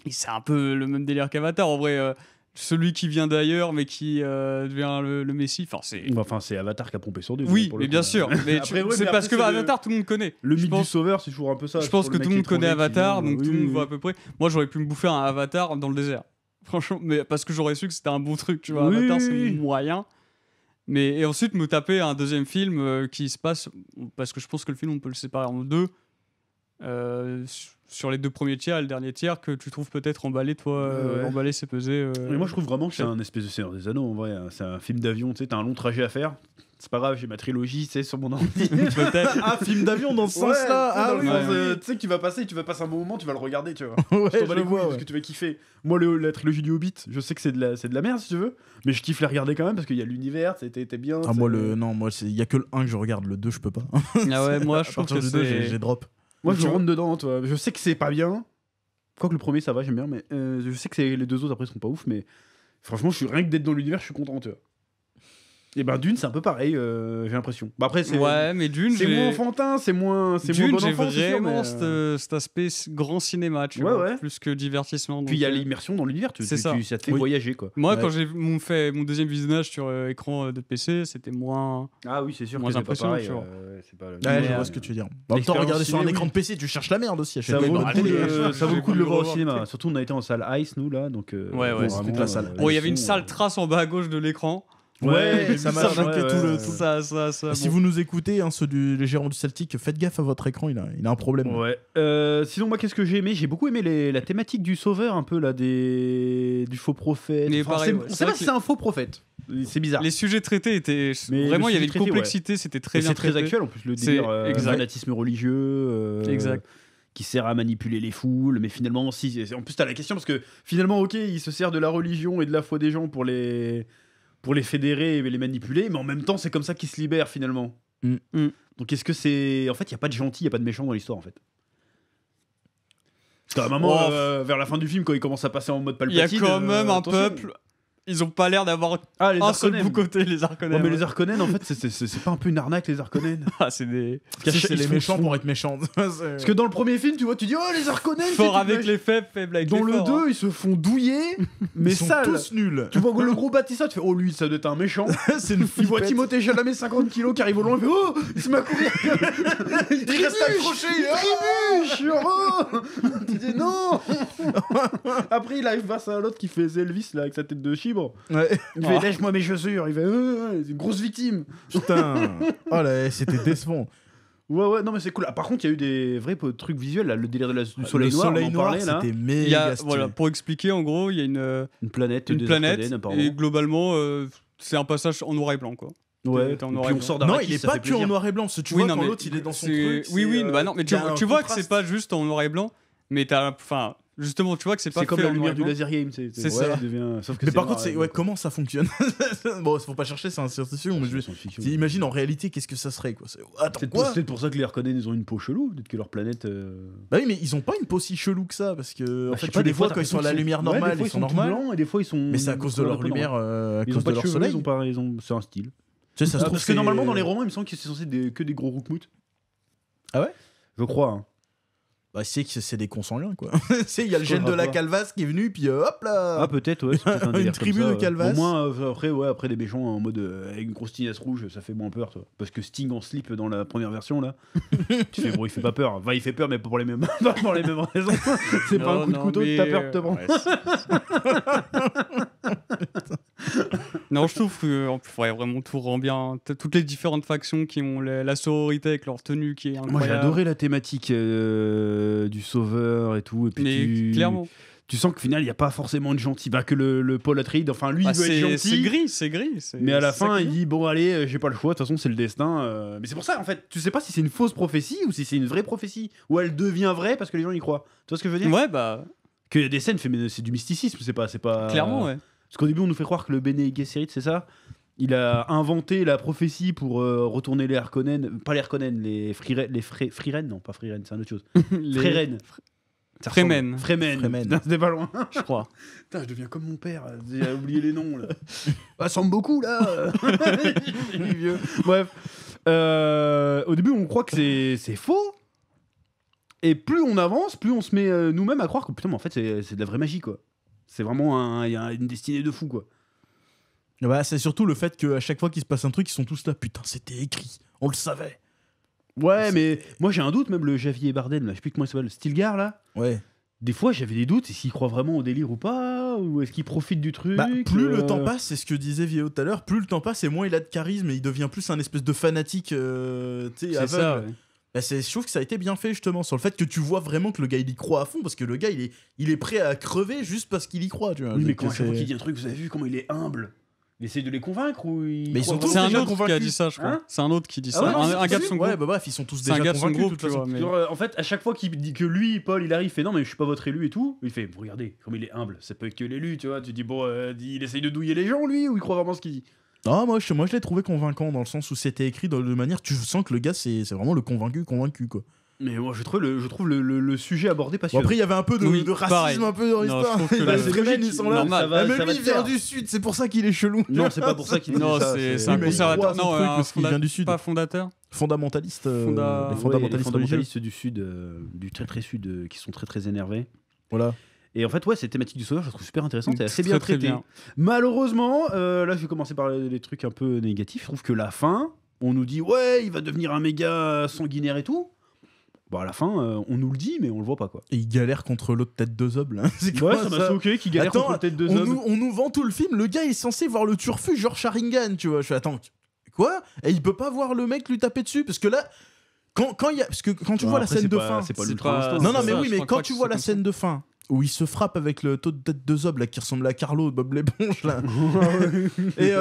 et c'est un peu le même délire qu'Avatar, en vrai. Celui qui vient d'ailleurs, mais qui devient le Messie. Enfin, c'est. Enfin, c'est Avatar qui a pompé sur Dune. Oui, pour le mais coup, bien là. sûr. Mais Après, ouais, c'est mais parce après, que c'est Avatar, tout le monde connaît. Le Je mythe pense- du sauveur, c'est toujours un peu ça. Je pense Sur que le tout mec le monde qui est connaît étranger, Avatar, qui vient, donc tout le oui, monde oui. voit à peu près. Moi, j'aurais pu me bouffer un Avatar dans le désert. Franchement, mais parce que j'aurais su que c'était un bon truc, tu vois. Oui, Avatar, oui, c'est oui. moyen. Mais et ensuite me taper un deuxième film qui se passe, parce que je pense que le film on peut le séparer en deux, sur les 2 premiers tiers et le dernier tiers que tu trouves peut-être emballé, toi, Ouais. emballé, c'est pesé. Mais moi, je trouve vraiment que c'est un espèce de Seigneur des Anneaux, en vrai. C'est un film d'avion, tu sais, t'as un long trajet à faire. C'est pas grave, j'ai ma trilogie, tu sais, sur mon ordi. peut-être. Ah, film d'avion dans ce Ouais, sens-là. tu sais, Ah dans le oui, sens, ouais. tu sais que tu vas passer un bon moment, tu vas le regarder, tu vois. Ouais, Je t'en bats je les couilles vois, parce ouais. que tu vas kiffer. Moi, la trilogie du Hobbit, je sais que c'est de la merde, si tu veux, mais je kiffe les regarder quand même parce qu'il y a l'univers, t'es bien. Ah, moi, il y a que le 1 que je regarde, le 2, je peux pas. Ah ouais, moi À je trouve partir que du 2, j'ai c'est. drop. Moi, Tu je vois rentre dedans, toi. Je sais que c'est pas bien. Quoique le premier, ça va, j'aime bien, mais je sais que les 2 autres après sont pas ouf, mais franchement, rien que d'être dans l'univers, je suis content, tu vois. Et ben Dune, c'est un peu pareil, j'ai l'impression. Bah après, c'est Ouais, mais Dune, c'est moins enfantin, c'est moins Dune, bon j'ai enfant, c'est sûr, vraiment mais, cet aspect grand cinéma, tu Ouais, vois, ouais. plus que divertissement. Puis il y a donc, l'immersion dans l'univers, c'est ça. ça te fait Oui. voyager, quoi. Moi, Ouais. quand j'ai fait mon deuxième visionnage sur écran de PC, c'était moins. Ah oui, c'est sûr Moins que c'est pas impressionnant, pareil. tu vois. C'est pas Ouais, Mais, je vois ce que tu veux dire. En même temps, l'expérience regarder sur un ciné, écran oui. de PC, tu cherches la merde aussi. Ça vaut, dans le la coup télé, ça vaut j'ai le coup de pas le pu voir au revoir cinéma. peut-être. Surtout, on a été en salle Ice, nous, là. Donc, Ouais, bon, c'était toute la salle. Bon, il y avait le une son, sale trace en bas à gauche de l'écran. Ouais, ça j'ai m'a vu choqué ouais, tout le. ouais. tout- Ça, Si bon. vous nous écoutez, hein, ceux les gérants du Celtic, faites gaffe à votre écran, il a un problème. Ouais. Sinon, moi, qu'est-ce que j'ai aimé? J'ai beaucoup aimé la thématique du sauveur, un peu là, du faux prophète. Mais pareil, ouais. on C'est sait vrai pas que si c'est un faux prophète. C'est bizarre. Les sujets traités étaient. Mais Vraiment, le il y avait sujet une traité, complexité, c'était très Et bien c'est très traité. actuel en plus, le C'est délire exact. fanatisme religieux. Exact. Qui sert à manipuler les foules, mais finalement, si. En plus, t'as la question parce que finalement, ok, il se sert de la religion et de la foi des gens pour les fédérer et les manipuler, mais en même temps, c'est comme ça qu'ils se libèrent finalement. Mm. Donc, est-ce que c'est. En fait, il n'y a pas de gentil, il n'y a pas de méchant dans l'histoire en fait. Parce qu'à un moment, Oh. vers la fin du film, quand il commence à passer en mode Il y a Palpatine. quand même un attention. peuple ils ont pas l'air d'avoir Ah, les un seul Harkonnen. bout côté, les Harkonnen. Ouais, mais ouais. les Harkonnen, en fait, c'est pas un peu une arnaque, les Harkonnen? Ah, c'est des. C'est Ils les font- méchants pour être méchants. Parce que dans le premier film, tu vois, tu dis, oh, les Harkonnen, Fort c'est avec les faibles, faible avec Dans les le forts. 2, hein. ils se font douiller, mais Ils sont sales. tous nuls. Tu vois le gros Batista, tu fais, oh, lui, ça doit être un méchant. C'est une Il voit flippette. Timothée Chalamet, 50 kilos, qui arrive au loin, il fait, oh, il se met à courir. Il reste accroché, Trébuche, oh. Tu dis, non. Après, il arrive face à l'autre qui fait Elvis, là, avec sa tête de chibre. Ouais. Il fait, Ah. lèche-moi mes chaussures. Il fait, c'est une grosse victime. Putain. Oh là, c'était décevant. Ouais, non, mais c'est cool. Ah, par contre, il y a eu des vrais trucs visuels, là. Le délire du soleil Le noir, soleil on en noir, parlait, là. c'était Il y a, méga stylé. voilà, pour expliquer, en gros, il y a Une planète, une des planète Harkonnen, apparemment. et globalement, c'est un passage en noir et blanc, quoi. Ouais, t'es en et noir puis et on blanc. sort Non, d'Arrakis, il est ça pas fait que en plaisir. noir et blanc. parce que tu Oui, vois non, quand mais l'autre il est dans son c'est- truc. Oui, c'est, oui, bah non, mais il y a un tu vois que contraste. c'est pas juste en noir et blanc, mais t'as. Enfin, justement, tu vois que c'est pas C'est comme fait la en noir lumière et du blanc. laser game, C'est ça. Sauf que Mais c'est par noir contre, et c'est blanc, ouais, quoi. comment ça fonctionne Bon, faut pas chercher, c'est un science-fiction. Mais je... science-fiction. Imagine en réalité, qu'est-ce que ça serait quoi Attends, C'est quoi peut-être pour ça que les Harkonnen ils ont une peau chelou, peut-être que leur planète. Bah oui, mais ils ont pas une peau si chelou que ça parce que en Bah, je fait, sais tu pas, les des fois, vois quand ils sont à la t'as lumière l'impression que- normale, ouais, ils sont des fois, tout normaux. blancs et des fois ils sont. Mais c'est à cause de leur lumière, à Ils ont cause pas de de leur cheveux, soleil. ils ont pas, c'est un style. Tu sais, ça se trouve Parce que normalement dans les romans, il me semble que c'est censé être que des gros roukmout. Ah ouais Je crois. Hein. Bah, c'est que c'est des consanguins quoi. Il y a le gène Quoi, de la rapport calvasse qui est venu, puis hop là. Ah peut-être ouais. C'est peut-être un Une délire tribu comme ça, de Calvas. Au moins après des méchants en mode avec une grosse tignasse rouge, ça fait moins peur toi. Parce que Sting en slip dans la première version là, tu fais bon il fait pas peur. Enfin il fait peur mais pas pour les mêmes pas pour les mêmes raisons. C'est pas un coup de couteau, t'as peur de te prendre. Non, je trouve qu'on pourrait vraiment tout rend bien. Toutes les différentes factions qui ont la sororité avec leur tenue qui est incroyable. Moi j'ai adoré la thématique du sauveur et tout. Et puis Mais clairement. tu sens qu'au final il n'y a pas forcément de gentil. Bah que le Paul Atreides, enfin lui Bah, il veut être c'est gentil. gris, c'est gris. Mais à la c'est ça fin qui est il bien. dit bon allez j'ai pas le choix, de toute façon c'est le destin. Mais c'est pour ça en fait, tu sais pas si c'est une fausse prophétie ou si c'est une vraie prophétie. Ou elle devient vraie parce que les gens y croient. Tu vois ce que je veux dire? Ouais, bah, Qu'il y a des scènes, mais c'est du mysticisme, c'est pas. clairement, ouais. Parce qu'au début on nous fait croire que le Bene Gesserit c'est ça. Il a inventé la prophétie pour retourner les Harkonnen, pas les Harkonnen, les Freeren, non pas Freeren, c'est une autre chose. Les- Fremen. Ça Fremen. ressemble. Fremen. Fremen. Putain, c'était pas loin. Je crois. Putain, je deviens comme mon père, j'ai oublié les noms là. Ça ressemble beaucoup là. Il est vieux. Bref. Au début, on croit que c'est faux. Et plus on avance, plus on se met nous-mêmes à croire que putain, mais en fait, c'est de la vraie magie quoi. C'est vraiment il y a une destinée de fou quoi. Bah, c'est surtout le fait qu'à chaque fois qu'il se passe un truc, ils sont tous là. Putain, c'était écrit. On le savait. Ouais, mais moi j'ai un doute, même le Javier Bardem, là, je sais plus comment il s'appelle, Stilgar là. Ouais. Des fois j'avais des doutes, est-ce qu'il croit vraiment au délire ou pas, ou est-ce qu'il profite du truc. Bah, plus le temps passe, c'est ce que disait Vio tout à l'heure, plus le temps passe et moins il a de charisme et il devient plus un espèce de fanatique, tu sais, C'est aveugle. ça, ouais. Bah, je trouve que ça a été bien fait justement sur le fait que tu vois vraiment que le gars il y croit à fond parce que le gars il est prêt à crever juste parce qu'il y croit. Tu vois. Oui, mais Donc, quand à chaque fois c'est- qu'il dit un truc, vous avez vu comment il est humble. Il essaye de les convaincre ou il. Mais ils croit sont tous C'est vraiment un déjà autre qui a convaincus. dit ça, je crois. Hein C'est un autre qui dit Ah ça. ouais, non, un gars de c'est son Ouais, groupe. bah bref, ils sont tous C'est un déjà gars de son convaincus de groupe, toute tu vois. façon. Mais... Genre, en fait, à chaque fois qu'il dit que lui, Paul, il arrive, il fait non, mais je suis pas votre élu et tout. Il fait, regardez, comme il est humble, ça peut être que l'élu, tu vois. Tu dis, bon, il essaye de douiller les gens, lui, ou il croit vraiment ce qu'il dit. Ah, moi je l'ai trouvé convaincant dans le sens où c'était écrit de manière tu sens que le gars c'est vraiment le convaincu quoi. Mais moi, je trouve le sujet abordé Bon, passionnant. après il y avait un peu Oui, de racisme pareil. un peu dans Non, l'histoire. je trouve que Bah, le- c'est c'est logique, logique, ils sont là. normal, ça va- Ah, mais ça lui va il te vient faire. du sud, c'est pour ça qu'il est chelou. Non, c'est pas pour ça qu'il dit Non, ça. c'est un Oui, mais il conservateur. croit à son Non, truc un parce qu'il vient du sud. Pas fondateur. Fondamentaliste, Fonda- les ouais, fondamentalistes religieux. fondamentalistes du sud, du très très sud, qui sont très très énervés. Voilà. Et en fait, ouais, cette thématique du sauveur, je la trouve super intéressante et assez Très, bien très traitée. bien. Malheureusement, là, je vais commencer par les trucs un peu négatifs. Je trouve que la fin, on nous dit, ouais, il va devenir un méga sanguinaire et tout. Bon, à la fin, on nous le dit, mais on le voit pas, quoi. Et il galère contre l'autre tête de zob là. C'est Ouais, quoi, ça m'a choqué qu'il galère Attends, contre le tête de on zob. nous vend tout le film, le gars il est censé voir le turfu genre Sharingan, tu vois. Je fais attends, quoi? Et il peut pas voir le mec lui taper dessus parce que là quand il y a parce que quand tu Ouais, vois après, la scène c'est de pas- fin. c'est pas c'est l'ultra pas- instinct. Non non c'est mais ça, oui je mais crois quand pas tu que vois c'est la comme ça. scène de fin où il se frappe avec le taux de tête de zob là qui ressemble à Carlo de Bob l'éponge là et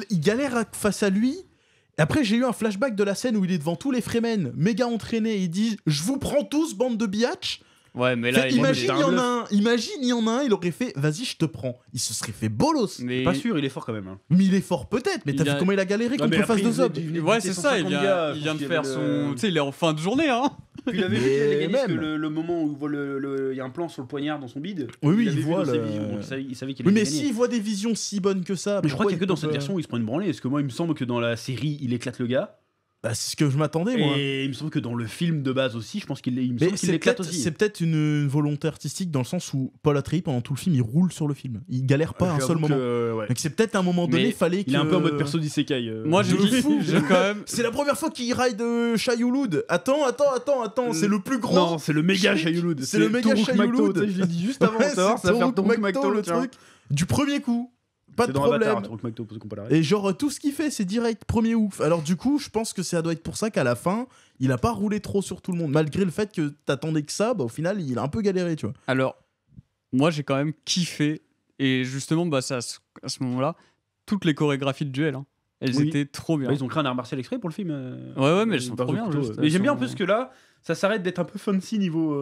il galère face à lui. Après, j'ai eu un flashback de la scène où il est devant tous les Fremen, méga entraîné, et il dit « Je vous prends tous, bande de biatch !» Ouais, mais là, Fait, il imagine, est il y en un a un, il aurait fait « Vas-y, je te prends !» Il se serait fait bolos. Mais... Pas sûr, il est fort quand même. Hein. Mais il est fort peut-être, mais Il t'as a- vu comment il a galéré Non, contre mais le face après, de il Zob venait- Ouais, c'est ça, il 150 vient, gars, il je vient pense de qu'il y faire avait son. le- Tu sais, il est en fin de journée, hein. Puis il avait vu Mais qu'il allait gagner parce que même. le moment où il voit il y a un plan sur le poignard dans son bide. Oui, il avait il vu voit dans ses le- visions, donc il savait qu'il Oui, allait mais gagner. s'il voit des visions si bonnes que ça. Mais je crois pourquoi qu'il y a que dans coupe, cette version où il se prend une branlée. Parce que moi, il me semble que dans la série, il éclate le gars. Bah, c'est ce que je m'attendais, moi. Et il me semble que dans le film de base aussi, je pense qu'il il me Mais semble qu'il c'est l'éclate peut-être aussi. c'est peut-être une volonté artistique dans le sens où Paul Atreides, pendant tout le film, il roule sur le film. Il galère pas un seul J'avoue moment. que, ouais. Donc c'est peut-être à un moment donné, Mais fallait que. Il est un peu en mode perso d'isekai. Moi, j'ai de dit, fou. j'ai quand même. C'est la première fois qu'il ride Shai-Hulud. Attends, c'est le plus grand. Non, c'est le méga Shai-Hulud. C'est le méga Toruk Makto, Shai-Hulud. tu sais, je l'ai dit juste avant. Ouais, ça va c'est faire Toruk Toruk Makto, Makto, le tiens. truc. Du premier coup. Pas C'est de dans Avatar, problème. Toruk Makto, pour qu'on pas Et genre tout ce qu'il fait c'est direct, premier ouf. Alors du coup je pense que ça doit être pour ça qu'à la fin il a pas roulé trop sur tout le monde. Malgré le fait que t'attendais que ça, bah, au final il a un peu galéré tu vois. Alors, moi, j'ai quand même kiffé. Et justement, bah, à ce moment-là, toutes les chorégraphies de duel, hein, elles Oui. étaient trop bien. Ils ont créé un art martial exprès pour le film. Ouais, mais elles sont Barzo trop bien, Couteau, juste, Mais elles j'aime bien sont- un peu ce que là, ça s'arrête d'être un peu fancy niveau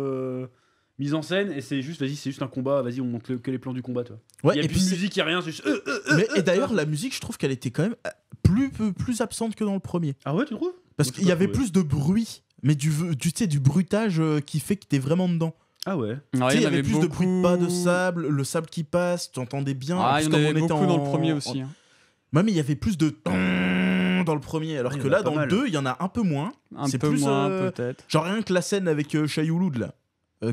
mise en scène et c'est juste, vas-y, c'est juste un combat, vas-y, on montre que les plans du combat, toi. Ouais, Il y a et plus puis de c'est- musique, il y a rien, c'est juste. et d'ailleurs la musique je trouve qu'elle était quand même plus absente que dans le premier. Ah ouais, tu trouves? Parce Moi, je qu'il y sais pas avait trouvé. plus de bruit. Mais tu sais, du bruitage qui fait que t'es vraiment dedans. Ah ouais. Ouais, Tu sais, il y avait plus de bruit de pas de beaucoup. sable, le sable qui passe, tu entendais bien. Ah, en il y plus, en comme avait on était beaucoup dans le en- premier aussi. hein. Ouais, mais il y avait plus de dans le premier, alors Ouais, il que y en a là pas dans le mal. 2, il y en a un peu moins. Un C'est peu plus, moins, peut-être. Genre rien que la scène avec Shai-Hulud là.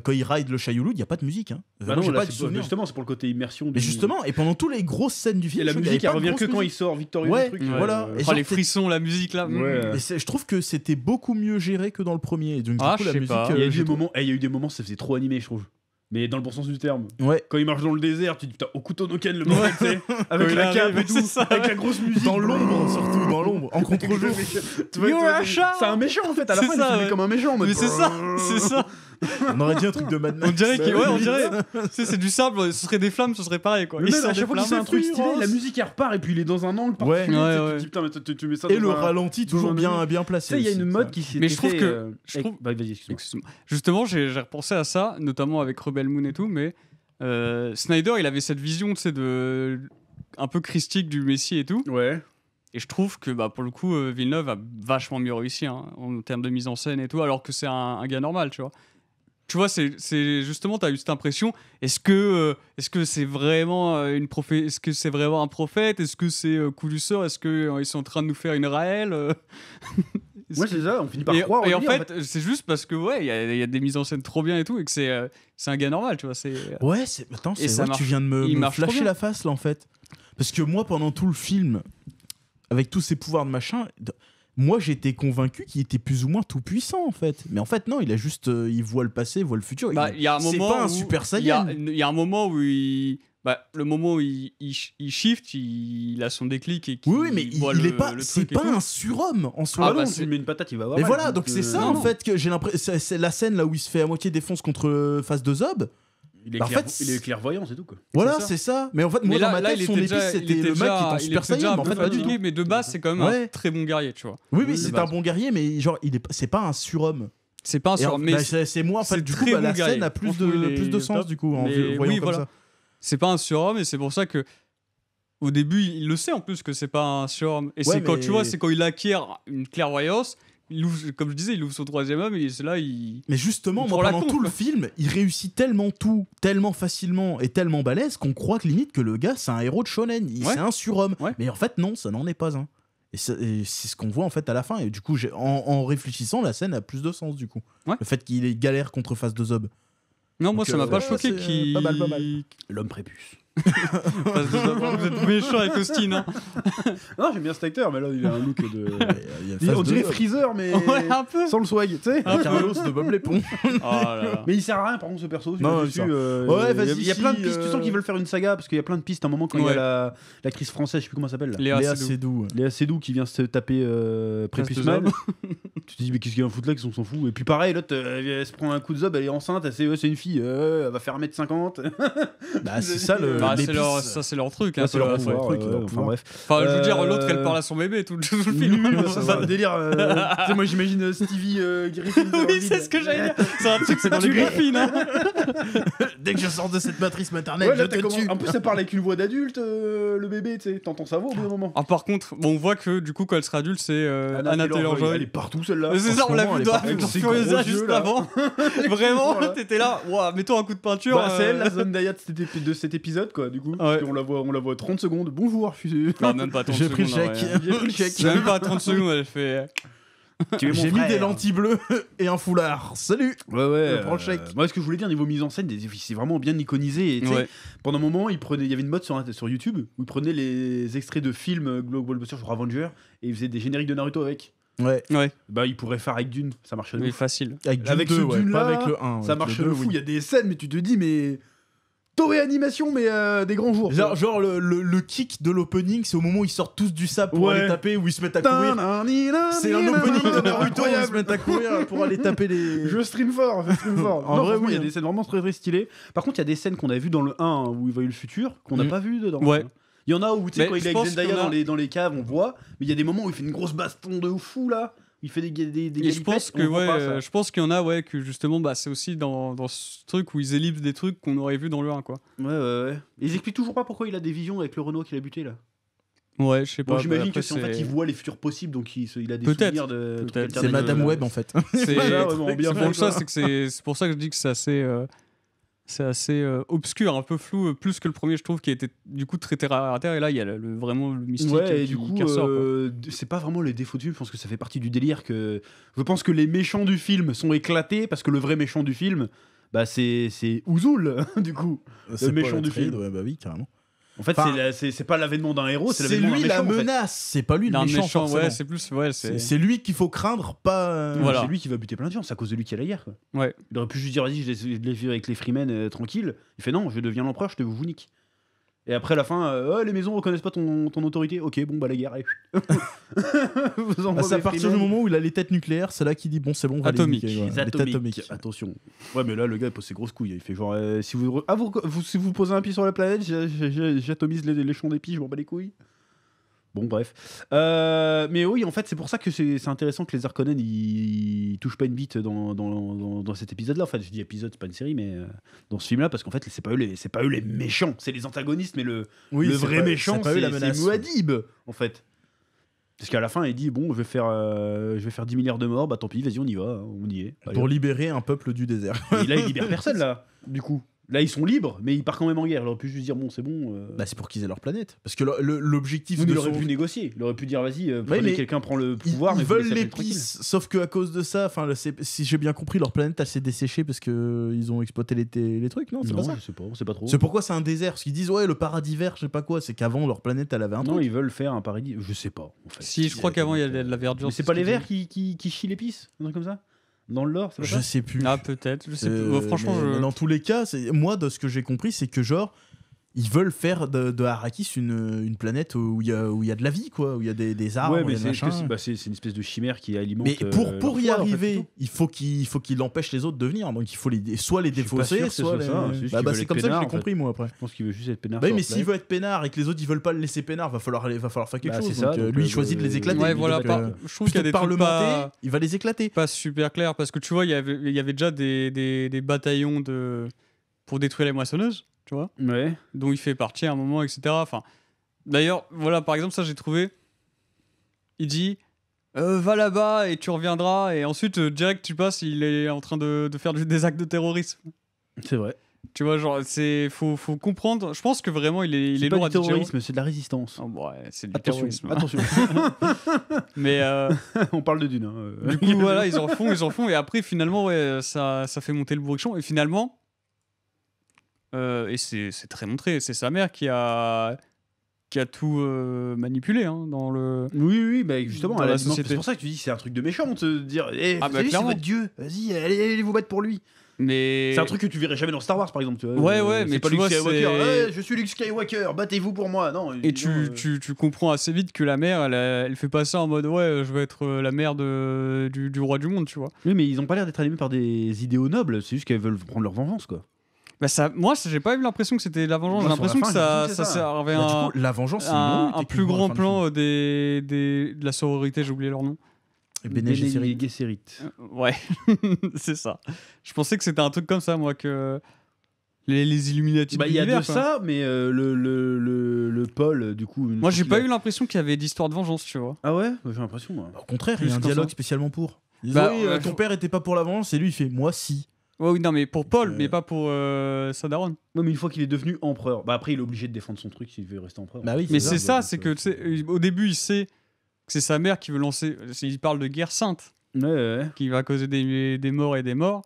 Quand il ride le Shai-Hulud, il y a pas de musique. Hein. Bah Moi, non, j'ai là, pas de c'est souvenir. justement, c'est pour le côté immersion. Mais justement, et pendant toutes les grosses scènes du Et film, la je trouve qu'il y musique, elle avait pas de revient que grosse quand il musique. sort victorieux Ouais, du truc. voilà. Et Oh, genre, les t'es- frissons, la musique là. Ouais. Et je trouve que c'était beaucoup mieux géré que dans le premier. Et donc, Ah, du coup, je la sais musique. pas. Il y a eu j'ai des moments, il y a eu des moments, ça faisait trop animé, je trouve. Mais dans le bon sens du terme. Ouais. Quand il marche dans le désert, tu te dis putain, Okuto no Ken, le mec, tu sais, avec Quand la il cape arrive, et tout, c'est ça, avec la grosse musique. Dans l'ombre, surtout, dans l'ombre, en contre-jour. Tu vois, You're a shark. c'est un méchant en fait, à la C'est fin, il ça, est filmé ouais. comme un méchant. en mode Mais c'est ça, c'est ça. On aurait dit un truc de Mad Max. On dirait qu'il. Bah Ouais, oui. on dirait. Tu sais, c'est du sable, ce serait des flammes, ce serait pareil quoi. Mais Il même sort à des chaque fois qu'il fait flammes. un truc stylé, la musique elle repart et puis il est dans un angle Ouais. particulier. Ouais, tu sais, ouais. Tu te dis putain, mais tu mets ça Et dans le un- ralenti, toujours dans un bien, angle. bien Tu placé. sais, il y a aussi, une ça. mode qui s'est Mais je trouve que- Bah, vas-y, excuse-moi. Excuse-moi. Justement, j'ai repensé à ça, notamment avec Rebel Moon et tout, mais Snyder, il avait cette vision, tu sais, de un peu christique du Messie et tout. Ouais. Et je trouve que bah, pour le coup, Villeneuve a vachement mieux réussi hein, en termes de mise en scène et tout, alors que c'est un gars normal, tu vois. Tu vois, c'est justement, tu as eu cette impression. Est-ce que c'est vraiment est-ce que c'est vraiment un prophète? Est-ce que c'est coup du sort? Est-ce qu'ils sont en train de nous faire une Raël Ouais, c'est ça, on finit par et, croire. et au en délire, fait, c'est juste parce que ouais, il y a des mises en scène trop bien et tout, et que c'est un gars normal, tu vois. C'est Ouais, attends, Et c'est ça vrai que tu marche. viens de Il me marche trop flasher bien. la face là en fait. Parce que moi, pendant tout le film, avec tous ces pouvoirs de machin, moi j'étais convaincu qu'il était plus ou moins tout puissant en fait. Mais en fait, non, il a juste. Il voit le passé, il voit le futur. bah, il y a un c'est moment pas un où- Super il y a- Saiyan. il y a un moment où le moment où il shift, il a son déclic et qu'il Oui, mais voit il le- est pas. le C'est truc et pas tout. un surhomme en soi. Ah Ah, bah, non, c'est- tu lui mets une patate, il va avoir Mais mal, voilà, donc, donc c'est ça non, en non. fait que j'ai l'impression. C'est la scène là où il se fait à moitié défonce contre face de Zob. Il est, Bah, en clair- fait, il est clairvoyant, c'est tout quoi. Voilà, ça. c'est ça. Mais en fait, moi Mais dans là, ma là, tête, il son était épice déjà, c'était le mec qui est en Super Saiyan. Mais en fait, pas du tout. Mais de base, c'est quand même Ouais. un très bon guerrier, tu vois. Oui, de oui, c'est base. un bon guerrier, mais genre, c'est pas un surhomme. C'est pas un Et en- sur, mais bah, c'est moi en fait c'est du coup très bah, bon la guerrier. scène a plus Franchement, il est de sens top. du coup en Mais voyant oui, comme voilà. ça. c'est pas un surhomme, et c'est pour ça que au début, il le sait en plus que c'est pas un surhomme. Et Ouais, c'est quand mais- tu vois, c'est quand il acquiert une clairvoyance. Il ouvre, comme je disais, il ouvre son troisième homme et c'est là il. Mais justement, Il moi prend la pendant con, tout le quoi. film, il réussit tellement tout, tellement facilement et tellement balèze qu'on croit que limite que le gars c'est un héros de shonen, Ouais. c'est un surhomme. Ouais. Mais en fait non, ça n'en est pas un. Et c'est ce qu'on voit en fait à la fin. Et du coup, en réfléchissant, la scène a plus de sens du coup. Ouais. Le fait qu'il ait galère contre face de Zob. Non, moi Donc, ça m'a pas ouais, choqué c'est, qu'il. pas mal, pas mal. L'homme prépuce. Parce que vous êtes méchant avec Austin, hein. Non, j'aime bien cet acteur, mais là, il a un look de. Il y a Il- face on de dirait Zob. Freezer, mais. Ouais, un peu. Sans le swag, tu sais. Un peu. Carlos de Bob l'éponge. Oh là là. Mais il sert à rien, par contre, ce perso. Non, dessus, il sert- Ouais, vas-y, il y a plein de si, pistes. Tu sens qu'ils veulent faire une saga parce qu'il y a plein de pistes. À un moment, quand il y Ouais. a l'actrice française, je sais plus comment elle s'appelle. là. Léa Léa Seydoux. Seydoux. Léa Seydoux qui vient se taper Prépuce de Man. Zob. Tu te dis, mais qu'est-ce qu'il y a à foutre là, qu'ils s'en fout. Et puis pareil, l'autre, elle se prend un coup de zob, elle est enceinte, c'est une fille, elle va faire 1m50. Bah c'est ça le. Bah, Bah, l'épice. ça, c'est leur truc. Ouais, Un c'est peu, leur ouais. pouvoir, pouvoir, truc, leur enfin pouvoir. bref. Enfin, je veux dire, Euh, l'autre, elle parle à son bébé tout le Oui, film. oui, c'est ça, le délire. Tu sais, moi j'imagine Stevie Griffin. dans le Oui, vide. c'est ce que j'allais dire. C'est un truc, c'est dans les Griffins. Hein. Dès que je sors de cette matrice maternelle, Ouais, là, je te t'as comment- tue. En plus, ça parle avec une voix d'adulte, le bébé, tu sais. T'entends sa voix au bout d'un moment. Ah, par contre, bon, on voit que du coup, quand elle sera adulte, c'est Anna Taylor-Joy. Elle est partout celle-là. C'est ça, on l'a moment, vu elle est dans partout. Fast Ses Furiosa gros yeux, juste là. avant. Vraiment, Voilà. t'étais là. Ouah, mets-toi un coup de peinture. Bah, c'est elle la Zendaya de cet épisode, quoi, du coup. Parce qu'on la voit 30 secondes. Bonjour, je suis. Non, même pas 30 J'ai pris le secondes, en chèque. vrai. J'ai pris le chèque. C'est même pas 30 secondes, elle fait. J'ai mis des lentilles bleues et un foulard. Salut. Ouais. Je prends le chèque. Moi, ce que je voulais dire, niveau mise en scène, c'est vraiment bien iconisé. Et, tu sais, Ouais. pendant un moment, il y avait une mode sur YouTube où il prenait les extraits de films Blockbuster sur Avenger et il faisait des génériques de Naruto avec. Ouais. Ouais, Bah, il pourrait faire avec Dune, ça marcherait de oui, ouf. facile. Avec ce Dune pas là, avec le 1. ça marche de fou. Il y a des scènes, mais tu te dis, mais. Toei Animation, mais des grands jours. Genre le kick de l'opening, c'est au moment où ils sortent tous du sable pour Ouais. aller taper, où ils se mettent à courir. C'est un opening de Naruto où ils se mettent à courir pour aller taper les. Je stream fort. En Non, vrai, franchement, oui, il y a hein. des scènes vraiment très très stylées. Par contre, il y a des scènes qu'on a vues dans le 1 où il voyait le futur, qu'on n'a Mm. pas vu dedans. Ouais. Il y en a où, tu sais, Mais quand il je est pense avec Zendaya qu'on a- dans les caves, on voit. Mais il y a des moments où il fait une grosse baston de fou là. Il fait des Et je galipettes, pense que on voit pas ça. je pense qu'il y en a que justement bah c'est aussi dans ce truc où ils ellipsent des trucs qu'on aurait vu dans le 1 quoi. Ouais. Et ils expliquent toujours pas pourquoi il a des visions avec le Renault qu'il a buté là. Ouais, je sais pas. Bon, j'imagine après, que c'est en fait il voit les futurs possibles donc il a des Peut-être, souvenirs de trucs peut-être. C'est alternatives. Madame Web en fait. c'est ça, vraiment, bien c'est fait, pour ça quoi. c'est que c'est pour ça que je dis que c'est assez obscur, un peu flou, plus que le premier je trouve qui était du coup très terre à terre et là il y a vraiment le mystique Ouais, et qui, du coup, qui ressort, quoi. c'est pas vraiment les défauts du film, je pense que ça fait partie du délire que. Je pense que les méchants du film sont éclatés parce que le vrai méchant du film, bah c'est Uzul, du coup. C'est méchant Paul du Atreides, film. Ouais, bah oui, carrément. En fait, Enfin, c'est pas l'avènement d'un héros, c'est C'est l'avènement d'un lui la méchant. en fait. menace, c'est pas lui le D'un méchant, méchant, forcément. ouais, c'est plus ouais, C'est lui qu'il faut craindre, pas. Voilà. C'est lui qui va buter plein de gens, c'est à cause de lui qu'il y a la guerre. Quoi. Ouais. Il aurait pu juste dire, vas-y, je les vis avec les Freemen tranquille. Il fait non, je deviens l'empereur, je te vous nique. Et après, à la fin, oh, les maisons reconnaissent pas ton autorité. Ok, bon, bah la guerre. allez. Vous envoie C'est à des partir du Freemen. moment où il a les têtes nucléaires, c'est là qu'il dit bon, c'est bon, on va Atomique. les niquer, Les voilà. Les têtes atomiques. Attention. Ouais, mais là, le gars, il pose ses grosses couilles. Il fait genre, si vous posez un pied sur la planète, j'atomise les champs d'épi, je m'en bats les couilles. Bon, bref. Mais oui, en fait, c'est pour ça que c'est intéressant que les Harkonnen, ils touchent pas une bite dans cet épisode-là. En fait, je dis épisode, c'est pas une série, mais dans ce film-là, parce qu'en fait, c'est pas eux les méchants, c'est les antagonistes, mais le Oui, c'est vrai pas- méchant, c'est pas eux la c'est menace. Muad'Dib, en fait. Parce qu'à la fin, il dit bon, je vais faire 10 milliards de morts, bah tant pis, vas-y, on y va, on y est. Allez, Pour libérer un peuple du désert. et là, il libère personne, là, du coup. Là, ils sont libres, mais ils partent quand même en guerre. Il aurait pu juste dire, bon, c'est bon. Bah, c'est pour qu'ils aient leur planète. Parce que l'objectif Oui, mais de il aurait son- pu négocier. Il aurait pu dire, vas-y, mais quelqu'un prend le Ils, pouvoir, ils mais vous veulent laissez la planète l'épice, sauf que à cause de ça, enfin, si j'ai bien compris, leur planète elle s'est desséchée parce que ils ont exploité les trucs, non? C'est pas ça. je sais pas, c'est pas trop. C'est pourquoi c'est un désert, parce qu'ils disent ouais le paradis vert, je sais pas quoi, c'est qu'avant leur planète elle avait un Non, truc. ils veulent faire un paradis. Je sais pas. En fait. Si, je crois qu'avant il y a de la verdure. Mais c'est pas les verts qui chient l'épice, un truc comme ça. Dans le lore, c'est pas Je ça. sais plus. Ah peut-être, je sais plus. Euh, Franchement, mais dans tous les cas, moi de ce que j'ai compris, c'est que genre ils veulent faire de Arrakis une planète où il y a de la vie quoi, où il y a des arbres, Ouais, mais des c'est machins. c'est une espèce de chimère qui alimente. Mais pour leur y foi, en fait, arriver, plutôt. il faut qu'il empêche les autres de venir. Donc il faut soit les suis pas défausser, sûr que ce soit soit ça, c'est juste qu'ils veulent c'est être comme ça que peinards, j'ai en fait. compris moi après. Je pense qu'il veut juste être peinard. Bah oui, sur mais la s'il planète. veut être peinard et que les autres ils veulent pas le laisser peinard, va falloir faire quelque Bah, chose. c'est ça, Donc, donc, lui il choisit de les éclater. Ouais, Donc, voilà, je trouve qu'il y a des trucs parlementer, pas, il va les éclater. pas super clairs parce que tu vois, il y avait déjà des bataillons pour détruire les moissonneuses, tu vois, Ouais. dont il fait partie à un moment, etc. Enfin, d'ailleurs, voilà, par exemple, ça j'ai trouvé. Il dit va là-bas et tu reviendras, et ensuite, direct, tu passes, il est en train de faire des actes de terrorisme. C'est vrai. Tu vois, genre, faut comprendre. Je pense que vraiment, il est C'est lourd pas à du digérer. terrorisme, c'est de la résistance. Oh, ouais, c'est du Attention, terrorisme. attention. Mais On parle de Dune. Hein. du coup, voilà, ils en font, et après, finalement, ouais, ça fait monter le bourrichon, et finalement, et c'est très montré, c'est sa mère qui a tout manipulé hein, dans le. Oui, bah justement, Dans elle la a- non, société. c'est pour ça que tu dis c'est un truc de méchant de te dire, Ah, bah, vous savez, c'est clairement. votre dieu, vas-y, allez vous battre pour lui. Mais C'est un truc que tu verrais jamais dans Star Wars par exemple. Tu vois. Ouais, c'est mais pas tu Luke vois, Skywalker. c'est- Ouais, je suis Luke Skywalker, battez-vous pour moi. Non. Et dis donc, tu comprends assez vite que la mère, elle fait pas ça en mode ouais, je veux être la mère du roi du monde, tu vois. Oui, mais ils ont pas l'air d'être animés par des idéaux nobles, c'est juste qu'elles veulent prendre leur vengeance quoi. Bah moi, j'ai pas eu l'impression que c'était la vengeance. J'ai Moi, sur l'impression la que fin, ça j'ai servait Bah, du coup, la vengeance, c'est non, un plus grand plan de la sororité, j'ai oublié leur nom. Bene Gesserit. Gesserit. Ouais, c'est ça. Je pensais que c'était un truc comme ça, moi, que les Illuminati Bah, de il y a l'univers, de quoi. ça, mais le Paul, du coup. Moi, j'ai pas eu l'impression qu'il y avait d'histoire de vengeance, tu vois. Ah ouais? J'ai l'impression, moi. Au contraire, il y Plus a un comme dialogue ça. spécialement pour. Ils disent, Bah, oui, ton père était pas pour la vengeance, et lui il fait moi si. Ouais, oui, non, mais pour Paul, Euh. mais pas pour Sadaron. Ouais, mais une fois qu'il est devenu empereur, bah après, il est obligé de défendre son truc s'il veut rester empereur. Bah oui, Mais ça. c'est ça, donc, c'est que, tu sais, au début, il sait que c'est sa mère qui veut lancer. Il parle de guerre sainte, Ouais. qui va causer des morts et des morts.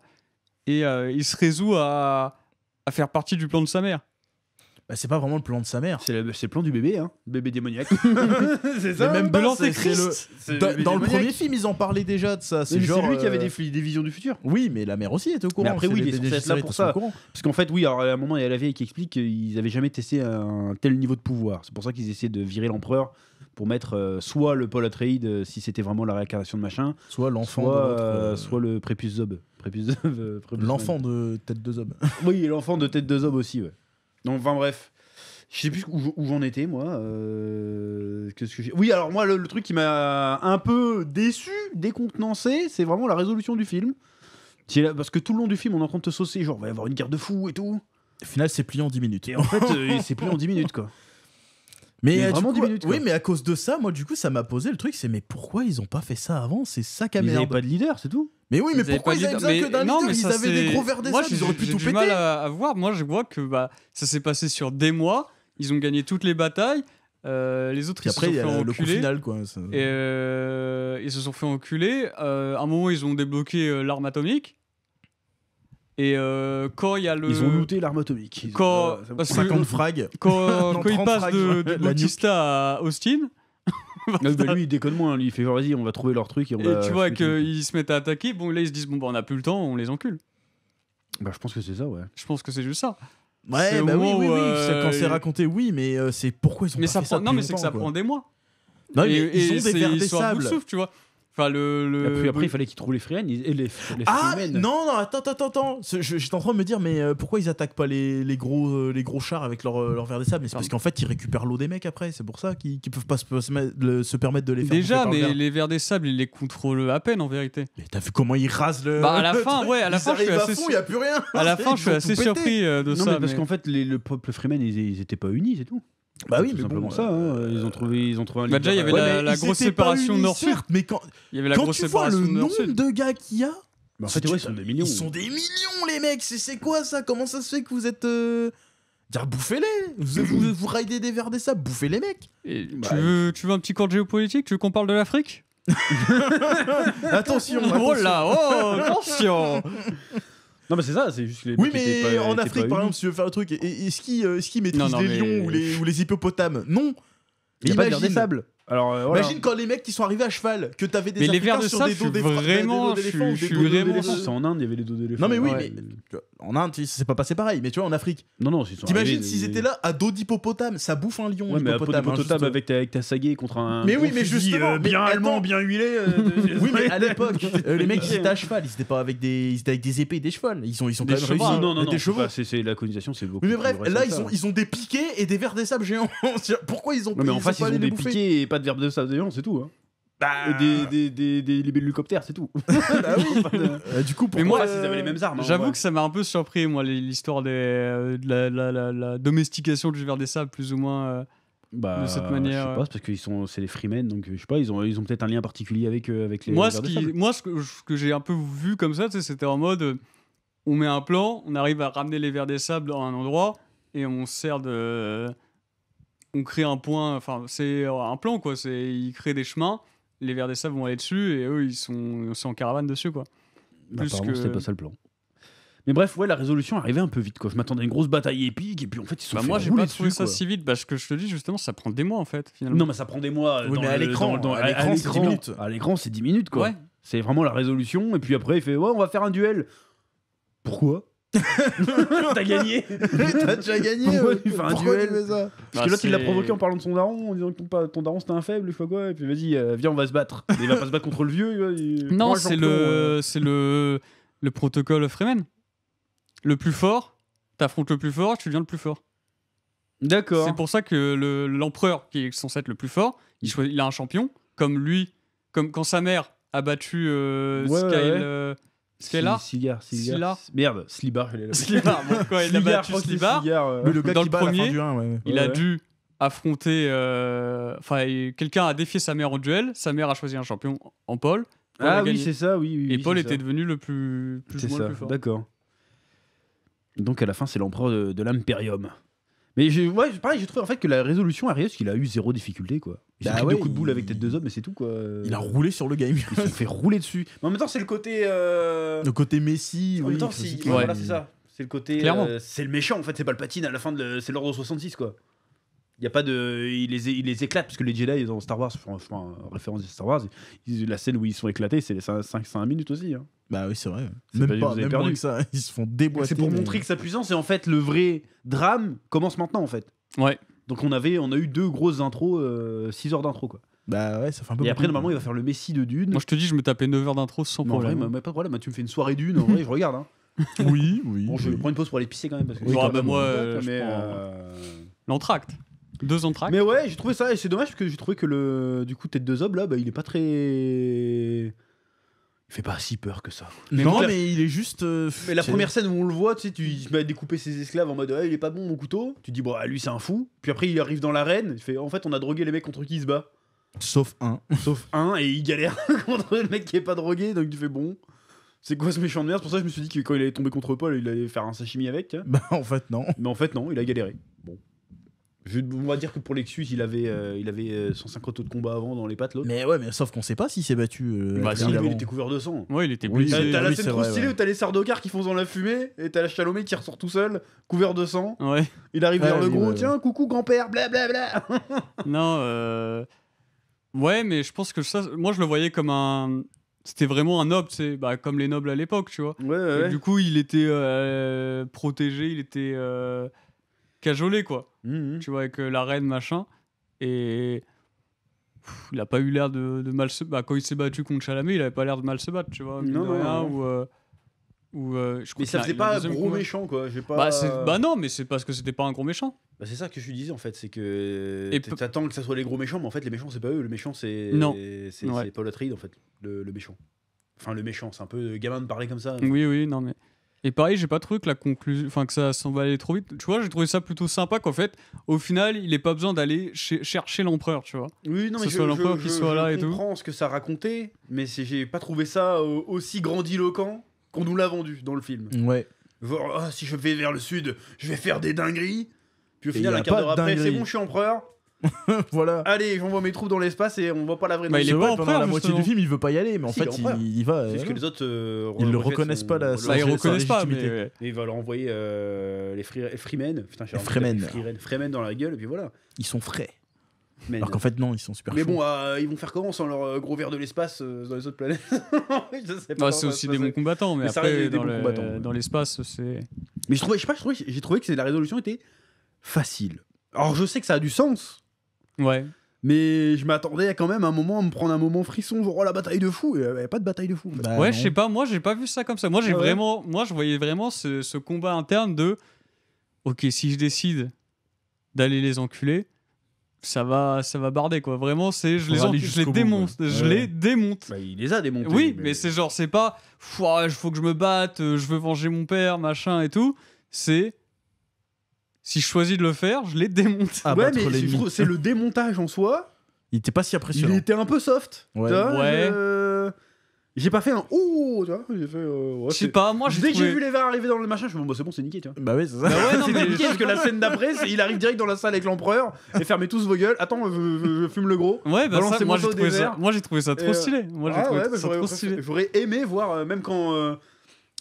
Et il se résout à faire partie du plan de sa mère. Bah, c'est pas vraiment le plan de sa mère. C'est le plan du bébé, hein. Bébé démoniaque. c'est Mais même De pas, l'Antéchrist. C'est Dans, le bébé dans le démoniaque. premier film, ils en parlaient déjà de ça. Mais C'est c'est genre. lui qui avait des visions du futur. Oui, mais la mère aussi était au courant. Mais après, c'est oui, les il est censé Bene être là Gesserit, pour ils sont ça. au courant. Parce qu'en fait, oui, alors à un moment, il y a la vieille qui explique qu'ils avaient jamais testé un tel niveau de pouvoir. C'est pour ça qu'ils essaient de virer l'empereur pour mettre soit le Paul Atreides, si c'était vraiment la réincarnation de machin, Soit l'enfant soit, de l'autre, soit le Prépuce Zob. l'enfant de tête de zob. Oui, et l'enfant de tête de Zob aussi, ouais. Donc, enfin bref. Je sais plus où j'en étais, moi. Qu'est-ce que j'ai... Oui, alors moi, le truc qui m'a un peu déçu, décontenancé, c'est vraiment la résolution du film. Parce que tout le long du film, on est en train de te saucer, genre, va y avoir une guerre de fous et tout. Au final, c'est plié en 10 minutes. Et en fait, c'est plus en 10 minutes, quoi. Mais Mais du vraiment coup, 10 minutes, quoi. oui, mais à cause de ça, moi, du coup, ça m'a posé le truc, c'est mais pourquoi ils ont pas fait ça avant? C'est ça qui Ils merde. n'avaient pas de leader, c'est tout. Mais oui, mais Ils avaient pourquoi pas ils de avaient leader. besoin que d'un Non, leader? mais Ils ça, avaient des c'est- gros verres des Moi, sables, ils auraient pu j'ai tout du péter. mal à voir. Moi, je vois que ça s'est passé sur des mois. Ils ont gagné toutes les batailles. Les autres, Puis ils après, se il y sont fait a le coup enculer. final, quoi. Et ils se sont fait enculer. À un moment, ils ont débloqué l'arme atomique. Et quand il y a le. Ils ont looté l'arme atomique. Ils ont- Quand- c'est bon. parce que- 50 frags. Quand, Non, quand il 30 passe frags, de la Bautista à Austin. Ah, bah, lui, il déconne moins. Lui, il fait vas-y, on va trouver leur truc. Et, on Et va tu vois foutre le- qu'ils se mettent à attaquer. Bon, là, ils se disent bon, bah, on n'a plus le temps, on les encule. Bah, je pense que c'est ça, ouais. Je pense que c'est juste ça. Ouais, C'est au bah oui, moment oui, où, oui. Quand c'est raconté, oui, mais c'est pourquoi ils ont Mais pas ça fait ça prend. Non, mais c'est que ça depuis prend longtemps, des mois. quoi. Non, mais ils ont c'est- des verres ils des sont à bout de sables. souffle, tu vois. Enfin, Après, il fallait qu'ils trouvent les Fremen. Les Ah Fremen. non, attends. J'étais en train de me dire, mais pourquoi ils attaquent pas les gros chars avec leur verre des sables? Mais c'est parce qu'en fait, ils récupèrent l'eau des mecs après. C'est pour ça qu'ils peuvent pas se permettre de les faire. Déjà, bouffer par le mais verre. les vers des sables, ils les contrôlent à peine en vérité. Mais t'as vu comment ils rasent le. Bah, à la le fin, truc. ouais, à la Ils fin, je suis arrivent à assez fond, y a plus rien. À la fin, je suis Ils ont assez tout pété. surpris de Non, ça. mais parce mais- qu'en fait, le peuple Fremen, ils étaient pas unis, c'est tout. Bah oui, C'est mais simplement bon, ça. Hein. Ils ont trouvé un Bah, déjà, il y avait leader. Ouais, mais la ils grosse étaient pas séparation unis, nord-sud. certes, mais quand Il y avait la quand grosse tu vois le séparation nombre nord-sud. de gars qu'il y a. Bah, en fait, ouais, ils sont des millions. Ils sont des millions, les mecs. C'est quoi ça? Comment ça se fait que vous êtes. Dire, bouffez-les. Vous raidez des verres des sables, bouffez les mecs. Et Bah, tu veux un petit cours de géopolitique? Tu veux qu'on parle de l'Afrique? Attention, Oh attention. là, oh, attention! Non, mais c'est ça, c'est juste que les Oui, mecs étaient mais pas- en étaient Afrique, pas par unis. exemple, si tu veux faire le truc, est-ce qu'ils maîtrisent Non, non, les mais- lions ou les hippopotames? Non. Il y a pas de verre des Imagine. sables. Alors, voilà. Imagine quand les mecs qui sont arrivés à cheval, que t'avais des Mais les Africains vers de sur sable, des je dos suis des vraiment- des d'éléphants ou je des suis dos vraiment- d'éléphants. C'est en Inde, il y avait les dos d'éléphants. Non mais oui, Ouais. mais tu vois, en Inde, ça s'est pas passé pareil. Mais tu vois, en Afrique, Non, non, ils sont t'imagines arrivés, s'ils étaient là à dos d'hippopotame, ça bouffe un lion. Ouais, mais à peau l'hippopotame, hein, d'hippopotame juste- avec ta sagaie contre un. Mais gros oui, mais fusil, justement, bien mais allemand, attends. bien huilé. Oui, mais à l'époque, les mecs ils étaient à cheval, ils étaient pas avec des épées et des chevaux. Ils ont quand Des même chevaux, réussi. hein. Non, non, non, des chevaux. c'est la colonisation, c'est beaucoup. Oui, mais bref, plus là récent que ça. ils ont des piquets et des vers des sables géants. Pourquoi ils ont Ouais, mais en face, pas ils allé ont les des bouffer? piquets et pas de verbe de sable géant, c'est tout. Hein. Bah, Et des hélicoptères, c'est tout. bah oui. Du coup, Mais pourquoi moi, Ils avaient les mêmes armes. hein, J'avoue ouais. que ça m'a un peu surpris, moi, l'histoire de la domestication du ver des sables, plus ou moins. Bah, de cette Je manière, sais pas, c'est parce qu'ils sont, c'est les Freemen, donc je sais pas, ils ont peut-être un lien particulier avec les. Moi, vers des sables. ce que j'ai un peu vu comme ça, tu sais, c'était en mode on met un plan, on arrive à ramener les vers des sables à un endroit et on sert de. On crée un point, enfin, c'est un plan quoi, ils créent des chemins, les vers des sables vont aller dessus et eux, c'est en caravane dessus quoi. Bah, plus apparemment, que- c'était pas ça le plan. Mais bref, ouais, la résolution arrivait un peu vite, quoi. Je m'attendais à une grosse bataille épique, et puis en fait, ils sont Bah, fait moi, j'ai rouler pas trouvé dessus, ça quoi. si vite, parce que je te dis justement, ça prend des mois en fait, finalement. Non, mais ça prend des mois. Oui, dans mais à le- l'écran, dans- à l'écran, c'est 10 minutes. À l'écran, c'est 10 minutes, quoi. Ouais. C'est vraiment la résolution, et puis après, il fait ouais, on va faire un duel. Pourquoi T'as gagné. T'as déjà gagné. Pourquoi tu fais un Pourquoi duel tu fais ça? Parce que l'autre, il l'a provoqué en parlant de son daron, en disant que ton daron c'était un faible, je sais pas quoi, et puis vas-y, viens, on va se battre. Mais il va pas se battre contre le vieux, Non, prends un c'est champion, le protocole Freeman. Le plus fort, t'affrontes le plus fort, tu deviens le plus fort. D'accord. C'est pour ça que l'empereur, qui est censé être le plus fort, il a un champion, comme lui, comme quand sa mère a battu Skylar. Slibar. Merde, Slibar, je l'ai là. Slibar, bon, quand il a battu Slibar, Mais le gars dans qui le bat à la fin premier, du 1, ouais. il a Ouais. dû affronter. Enfin, quelqu'un a défié sa mère en duel. Sa mère a choisi un champion en Paul. Paul a Ah oui, gagné. c'est ça, oui. Et Paul c'est était ça. devenu le plus C'est ou moins ça, le plus fort. d'accord. Donc à la fin, c'est l'empereur de l'Imperium. Mais pareil, j'ai trouvé en fait que la résolution arrive parce qu'il a eu zéro difficulté, quoi. Il a Bah pris ouais, deux coups de boule avec il- tête deux hommes, mais c'est tout, quoi. Il a roulé sur le game. Ils se sont fait rouler dessus. Mais en même temps, c'est le côté. Le côté Messi, En oui. même temps, classique. si... voilà, c'est ça. C'est le côté. Clairement. C'est le méchant, en fait. C'est pas le Palpatine à la fin c'est l'ordre 66, quoi. Il y a pas de. Il les éclate, parce que les Jedi dans Star Wars, enfin, référence de Star Wars, la scène où ils sont éclatés, c'est 5 minutes aussi. Hein. Bah oui, c'est vrai. C'est Même pas- pas, vous avez même perdu. moins que ça. Ils se font déboîter. C'est pour mais- montrer que sa puissance, et en fait, le vrai drame commence maintenant, en fait. Ouais. Donc on a eu 2 grosses intros, 6 heures d'intro, quoi. Bah ouais, ça fait un peu Et après, beaucoup. normalement, il va faire le Messie de Dune. Moi, je te dis, je me tapais 9 heures d'intro sans Mais en vrai, problème. pas de problème. Tu me fais une soirée Dune, en vrai, je regarde. Hein. Oui, oui. Bon, je oui. prends une pause pour aller pisser quand même. Parce que Oui, j'ai quand pas même, mon moi, date, je mais, prends- L'entracte. 2 entractes. mais ouais, j'ai trouvé ça, et c'est dommage parce que j'ai trouvé que du coup, Tête de Zob, là, bah, il est pas très. Il fait pas si peur que ça. Mais non, moi, mais il est juste. Mais la c'est- première scène où on le voit, tu sais, il se met à découper ses esclaves en mode il est pas bon mon couteau. Tu dis, bon, lui c'est un fou. Puis après, il arrive dans l'arène, il fait en fait, on a drogué les mecs contre qui il se bat. Sauf un. Sauf un, et il galère contre le mec qui est pas drogué, donc tu fais bon. C'est quoi ce méchant de merde? C'est pour ça que je me suis dit que quand il allait tomber contre Paul, il allait faire un sashimi avec. Tu vois. Bah en fait, non. Mais en fait, non, il a galéré. Bon. On va dire que pour Lexus, il avait 150 autres combats avant dans les pattes, l'autre. Mais ouais, mais sauf qu'on sait pas s'il s'est battu. Bah, avec si, Si, l'avant. il était couvert de sang. Ouais, il était Oui, blessé. T'as la oui, scène c'est trop vrai, stylée ouais. où t'as les Sardocars qui foncent dans la fumée et t'as la Chalamet qui ressort tout seul, couvert de sang. Ouais. Il arrive Ouais, vers le lui, gros, ouais. tiens, coucou grand-père, blablabla. Non, ouais, mais je pense que ça, moi je le voyais comme un. C'était vraiment un noble, c'est comme les nobles à l'époque, tu vois. Ouais, Et du coup, il était protégé, il était cajolé, quoi. Mhm. Tu vois, avec la reine, machin. Et il a pas eu l'air de mal se battre. Quand il s'est battu contre Chalamet, il avait pas l'air de mal se battre, tu vois. mine Non, de non, rien, non. je crois Mais ça qu'il a- faisait il a un pas deuxième gros combat. méchant, quoi. J'ai pas... Bah non, mais c'est parce que c'était pas un gros méchant. Bah, c'est ça que je lui disais en fait, c'est que Et t'attends que ça soit les gros méchants, mais en fait les méchants c'est pas eux, le méchant c'est Non. c'est Ouais. Paul Atreides en fait, le méchant. Enfin le méchant, c'est un peu gamin de parler comme ça. Oui, non, mais. Et pareil, j'ai pas trouvé que la conclusion. Enfin, que ça s'en va aller trop vite. Tu vois, j'ai trouvé ça plutôt sympa qu'en fait, au final, il ait pas besoin d'aller chercher l'empereur, tu vois. Oui, non, Que mais ce soit l'empereur qui soit là et je tout. comprends ce que ça racontait, mais j'ai pas trouvé ça aussi grandiloquent qu'on nous l'a vendu dans le film. Ouais. Genre, ah, si je vais vers le sud, je vais faire des dingueries. Puis au Et final, y a un quart pas d'heure de après, c'est dingueries. bon, je suis empereur. Voilà. Allez, j'envoie mes troupes dans l'espace et on voit pas la vraie Bah, il dinguerie. est C'est pas vrai, pendant empereur, la moitié justement. du film, il veut pas y aller, mais en Si, fait, il est empereur. il y va. C'est ce que les autres Ils le rejettent reconnaissent pas, la- son- Bah, ils sa reconnaissent pas, légitimité. mais. Et il va leur envoyer les Freemen. Putain, j'ai Les Freemen. Freemen dans la gueule, et puis voilà. Ils sont frais. Men. Alors qu'en fait, non, ils sont super Mais chauds. bon, ils vont faire comment sans leur gros verre de l'espace dans les autres planètes? Je sais pas Bah, comment c'est ça va aussi se des passer. bons combattants, mais Mais ça reste après, des bons combattants, ouais. dans l'espace, c'est. Mais j'ai trouvé que la résolution était facile. Alors je sais que ça a du sens, Ouais. mais je m'attendais quand même à un moment à me prendre un moment frisson, genre oh, la bataille de fou. Et il y avait pas de bataille de fou. En fait. Bah, Ouais, non. je sais pas, moi j'ai pas vu ça comme ça. Moi, Ah ouais. je voyais vraiment ce combat interne de ok, si je décide d'aller les enculer, ça va barder quoi. Vraiment, c'est je Faudra aller les jusqu'au bout, démonte, ouais. je Ouais. les démonte. Bah, il les a démontés. Oui, mais c'est genre, c'est pas il faut que je me batte, je veux venger mon père, machin et tout. C'est si je choisis de le faire, je les démonte. Ah, ouais, battre mais je l'ennemi. trouve c'est le démontage en soi. Il était pas si Il impressionnant. était un peu soft. Ouais. Tu vois, Ouais. J'ai pas fait un ouh, tu vois. J'ai fait. Ouais, Je sais c'est- pas, moi j'ai Dès que j'ai trouvé. vu les verres arriver dans le machin, je me suis dit, bon, bah, c'est bon, c'est niqué, tu vois. Bah oui, c'est ça. Bah ouais, non, C'était mais niqué parce que la scène d'après, il arrive direct dans la salle avec l'empereur et fermez tous vos gueules. Attends, je fume le gros. Ouais, bah ça, Balancez-moi moi ça j'ai au trouvé ça, désert. moi j'ai trouvé ça trop Et, stylé. Moi j'ai Ah trouvé ouais, bah, ça trop stylé. j'aurais aimé voir, même quand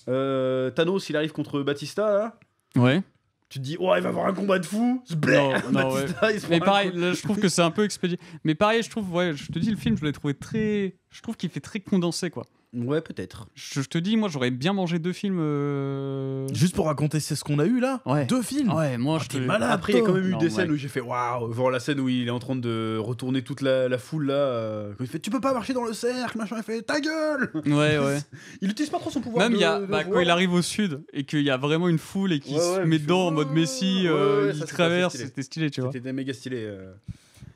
Thanos il arrive contre Batista, là, Ouais. tu te dis, oh, il va avoir un combat de fou. Bleh, Non, ouais. Batista, il se Mais prend un pareil, coup. là, je trouve que c'est un peu expédié. Mais pareil, je trouve, ouais, je te dis, le film, je l'ai trouvé très. Je trouve qu'il fait très condensé, quoi. Ouais, peut-être. Je te dis, moi, j'aurais bien mangé 2 films. Juste pour raconter c'est ce qu'on a eu là. Ouais. 2 films. Ouais, moi, je t'es te. malade. Après, il y a quand même eu Non, des ouais. scènes où j'ai fait waouh, voir la scène où il est en train de retourner toute la foule là. Quand il fait tu peux pas marcher dans le cercle, machin, il fait ta gueule. Ouais, ouais. Il utilise pas trop son pouvoir. Même de quand voix. il arrive au sud et qu'il y a vraiment une foule et qu'il Ouais, se ouais, met il fait, dedans en mode ouais, Messi, ouais, il ça, traverse, c'était c'était stylé, tu vois. C'était méga stylé.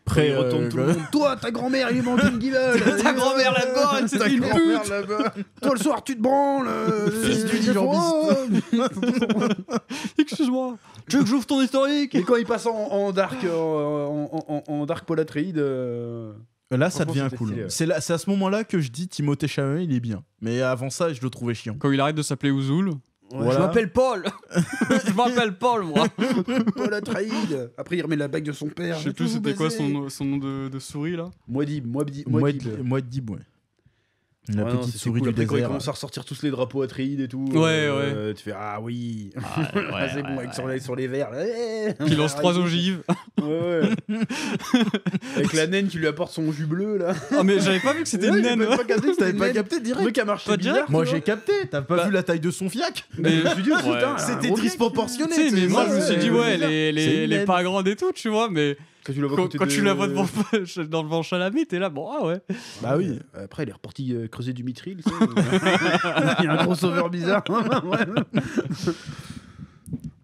Après, il retourne tout le monde. Toi, ta grand-mère, il est mangé une gueule. Ta grand-mère là-bas, elle, c'était une pute. là-bas. Toi, le soir, tu te branles. Fils du Jean Excuse-moi, tu veux que j'ouvre ton historique? Et quand il passe en dark, en dark Paul Atreides, Là, ça franchement, devient c'était cool. stylé, ouais. C'est à ce moment-là que je dis Timothée Chalamet, il est bien. Mais avant ça, je le trouvais chiant. Quand il arrête de s'appeler Ouzoul. Voilà. Je m'appelle Paul. Je m'appelle Paul, moi. Paul Atreides. Après, il remet la bague de son père. Je sais plus c'était quoi son nom de souris là. Muad'Dib. Muad'Dib, ouais. La Ouais, non, petite c'est souris cool. du Après, quand il désert. commence à ressortir tous les drapeaux Atreides et tout, Ouais, tu fais ah oui, Ouais, c'est bon, avec sur les verres. Qui lance 3 ogives. Ouais. Avec la naine qui lui apporte son jus bleu là. Ah, mais j'avais pas vu que c'était Ouais, une j'avais naine. pas capté que c'était T'avais une pas naine. capté Le direct truc a marché Pas bizarre. direct. Moi tu j'ai vois. capté, t'as pas Bah- vu la taille de son fiac. Mais Je me suis dit, oh, putain, C'était gros mec. disproportionné. Tu sais, mais moi ça, je me suis dit, ouais, c'est une elle est naine. pas grande et tout, tu vois, mais Quand tu la vois quand tu la vois devant Chalamet, t'es là, bon, ah ouais. Bah oui. Après, il est reparti creuser du mithril. Tu sais. Il y a un crossover bizarre.